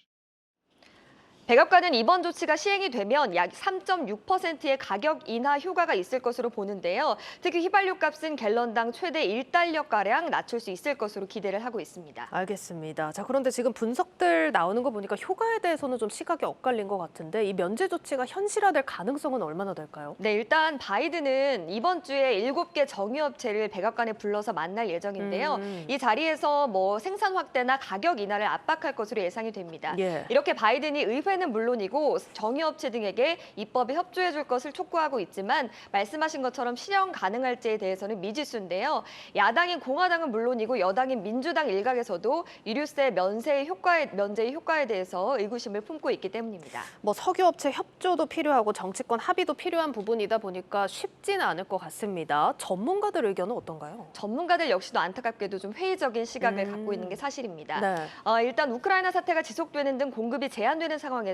백악관은 이번 조치가 시행이 되면 약 3.6%의 가격 인하 효과가 있을 것으로 보는데요. 특히 휘발유 값은 갤런당 최대 1달러가량 낮출 수 있을 것으로 기대를 하고 있습니다. 알겠습니다. 자, 그런데 지금 분석들 나오는 거 보니까 효과에 대해서는 좀 시각이 엇갈린 것 같은데 이 면제 조치가 현실화될 가능성은 얼마나 될까요? 네, 일단 바이든은 이번 주에 7개 정유업체를 백악관에 불러서 만날 예정인데요. 이 자리에서 생산 확대나 가격 인하를 압박할 것으로 예상이 됩니다. 예. 이렇게 바이든이 의회는 물론이고 정유업체 등에게 입법에 협조해 줄 것을 촉구하고 있지만 말씀하신 것처럼 실현 가능할지에 대해서는 미지수인데요. 야당인 공화당은 물론이고 여당인 민주당 일각에서도 유류세 면제의 효과에 대해서 의구심을 품고 있기 때문입니다. 석유업체 협조도 필요하고 정치권 합의도 필요한 부분이다 보니까 쉽지는 않을 것 같습니다. 전문가들 의견은 어떤가요? 전문가들 역시도 안타깝게도 좀 회의적인 시각을 갖고 있는 게 사실입니다. 네. 일단 우크라이나 사태가 지속되는 등 공급이 제한되는 상황에서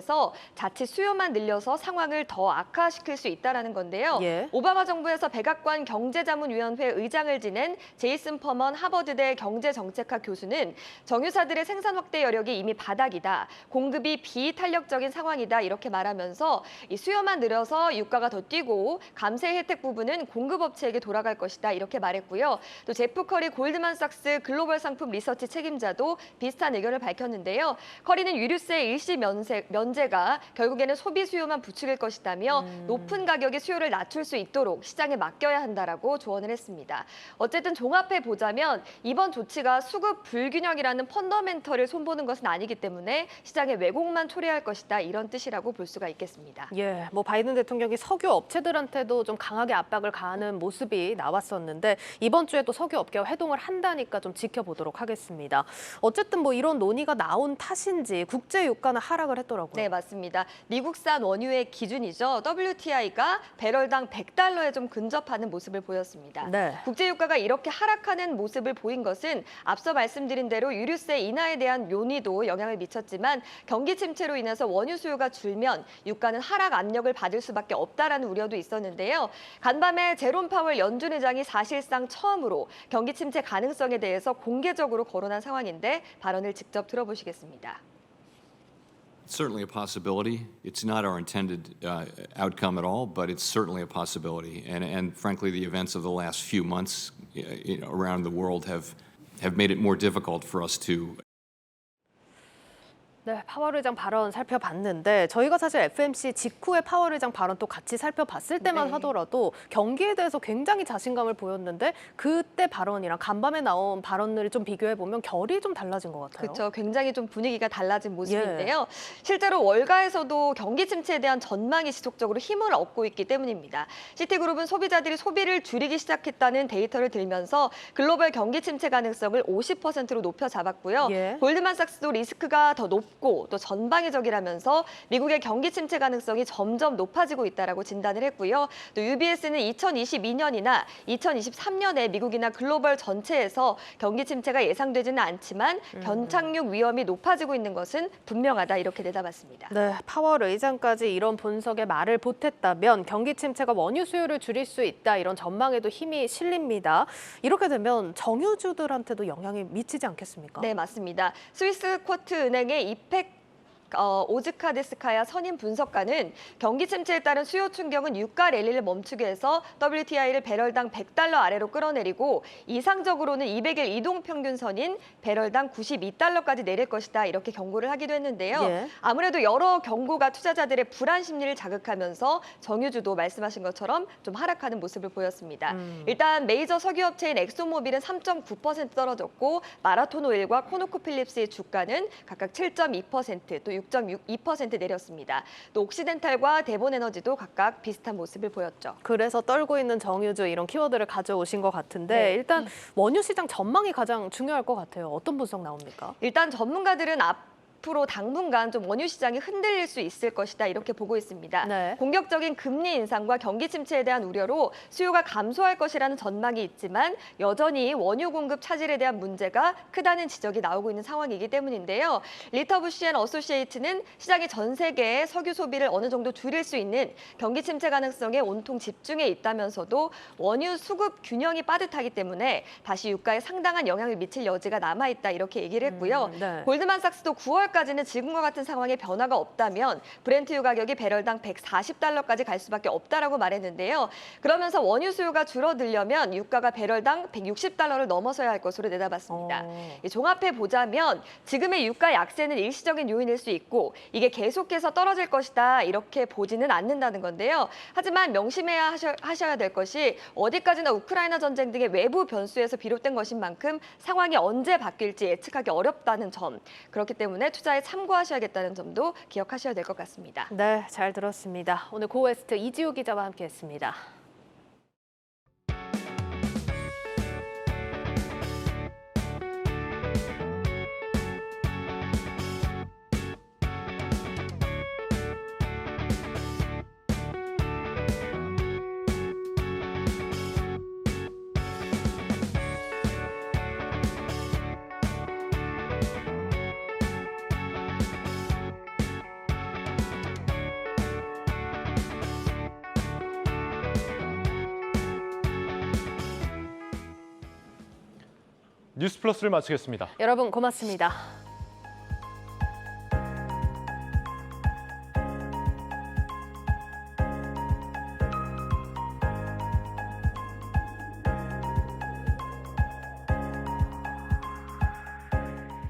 자칫 수요만 늘려서 상황을 더 악화시킬 수 있다는 건데요. 예. 오바마 정부에서 백악관 경제자문위원회 의장을 지낸 제이슨 퍼먼 하버드대 경제정책학 교수는 정유사들의 생산 확대 여력이 이미 바닥이다. 공급이 비탄력적인 상황이다. 이렇게 말하면서 이 수요만 늘어서 유가가 더 뛰고 감세 혜택 부분은 공급업체에게 돌아갈 것이다. 이렇게 말했고요. 또 제프 커리 골드만삭스 글로벌 상품 리서치 책임자도 비슷한 의견을 밝혔는데요. 커리는 유류세 일시 면제가 결국에는 소비 수요만 부추길 것이다며 높은 가격의 수요를 낮출 수 있도록 시장에 맡겨야 한다라고 조언을 했습니다. 어쨌든 종합해 보자면 이번 조치가 수급 불균형이라는 펀더멘털을 손보는 것은 아니기 때문에 시장의 왜곡만 초래할 것이다 이런 뜻이라고 볼 수가 있겠습니다. 예, 바이든 대통령이 석유 업체들한테도 좀 강하게 압박을 가하는 모습이 나왔었는데 이번 주에 또 석유 업계와 회동을 한다니까 좀 지켜보도록 하겠습니다. 어쨌든 이런 논의가 나온 탓인지 국제 유가는 하락을 했더라고요. 네, 맞습니다. 미국산 원유의 기준이죠. WTI가 배럴당 100달러에 좀 근접하는 모습을 보였습니다. 네. 국제유가가 이렇게 하락하는 모습을 보인 것은 앞서 말씀드린 대로 유류세 인하에 대한 요인도 영향을 미쳤지만 경기 침체로 인해서 원유 수요가 줄면 유가는 하락 압력을 받을 수밖에 없다라는 우려도 있었는데요. 간밤에 제롬 파월 연준 의장이 사실상 처음으로 경기 침체 가능성에 대해서 공개적으로 거론한 상황인데 발언을 직접 들어보시겠습니다. Certainly a possibility. It's not our intended outcome at all, but it's certainly a possibility. And frankly, the events of the last few months around the world have made it more difficult for us to. 네, 파월 의장 발언 살펴봤는데 저희가 사실 FMC 직후에 파월 의장 발언 또 같이 살펴봤을 때만 하더라도 경기에 대해서 굉장히 자신감을 보였는데 그때 발언이랑 간밤에 나온 발언을 좀 비교해보면 결이 좀 달라진 것 같아요. 그렇죠. 굉장히 좀 분위기가 달라진 모습인데요. 실제로 월가에서도 경기 침체에 대한 전망이 지속적으로 힘을 얻고 있기 때문입니다. 시티그룹은 소비자들이 소비를 줄이기 시작했다는 데이터를 들면서 글로벌 경기 침체 가능성을 50%로 높여 잡았고요. 골드만삭스도 리스크가 더 높고 또 전방위적이라면서 미국의 경기 침체 가능성이 점점 높아지고 있다라고 진단을 했고요. 또 UBS는 2022년이나 2023년에 미국이나 글로벌 전체에서 경기 침체가 예상되지는 않지만 견착륙 위험이 높아지고 있는 것은 분명하다 이렇게 내다봤습니다. 네, 파월 의장까지 이런 분석에 말을 보탰다면 경기 침체가 원유 수요를 줄일 수 있다 이런 전망에도 힘이 실립니다. 이렇게 되면 정유주들한테도 영향이 미치지 않겠습니까? 네, 맞습니다. 스위스 쿼트 은행의 오즈카데스카야 선임 분석가는 경기 침체에 따른 수요 충격은 유가 랠리를 멈추게 해서 WTI를 배럴당 100달러 아래로 끌어내리고 이상적으로는 200일 이동 평균선인 배럴당 92달러까지 내릴 것이다 이렇게 경고를 하기도 했는데요. 아무래도 여러 경고가 투자자들의 불안 심리를 자극하면서 정유주도 말씀하신 것처럼 좀 하락하는 모습을 보였습니다. 일단 메이저 석유업체인 엑소모빌은 3.9% 떨어졌고 마라톤 오일과 코노코필립스의 주가는 각각 7.2% 또 6.62% 내렸습니다. 또 옥시덴탈과 대본에너지도 각각 비슷한 모습을 보였죠. 그래서 떨고 있는 정유주 이런 키워드를 가져오신 것 같은데 일단 원유 시장 전망이 가장 중요할 것 같아요. 어떤 분석 나옵니까? 일단 전문가들은 앞으로 당분간 좀 원유 시장이 흔들릴 수 있을 것이다 이렇게 보고 있습니다. 네. 공격적인 금리 인상과 경기 침체에 대한 우려로 수요가 감소할 것이라는 전망이 있지만 여전히 원유 공급 차질에 대한 문제가 크다는 지적이 나오고 있는 상황이기 때문인데요. 리터부시 앤 어소시에이트는 시장이 전 세계의 석유 소비를 어느 정도 줄일 수 있는 경기 침체 가능성에 온통 집중해 있다면서도 원유 수급 균형이 빠듯하기 때문에 다시 유가에 상당한 영향을 미칠 여지가 남아있다 이렇게 얘기를 했고요. 네. 골드만삭스도 9월까지는 지금과 같은 상황에 변화가 없다면 브렌트유 가격이 배럴당 140달러까지 갈 수밖에 없다라고 말했는데요. 그러면서 원유 수요가 줄어들려면 유가가 배럴당 160달러를 넘어서야 할 것으로 내다봤습니다. 종합해 보자면 지금의 유가 약세는 일시적인 요인일 수 있고 이게 계속해서 떨어질 것이다 이렇게 보지는 않는다는 건데요. 하지만 명심해야 하셔야 될 것이 어디까지나 우크라이나 전쟁 등의 외부 변수에서 비롯된 것인 만큼 상황이 언제 바뀔지 예측하기 어렵다는 점. 그렇기 때문에 투자에 참고하셔야겠다는 점도 기억하셔야 될 것 같습니다. 네, 잘 들었습니다. 오늘 고웨스트 이지우 기자와 함께했습니다. 뉴스 플러스를 마치겠습니다. 여러분 고맙습니다.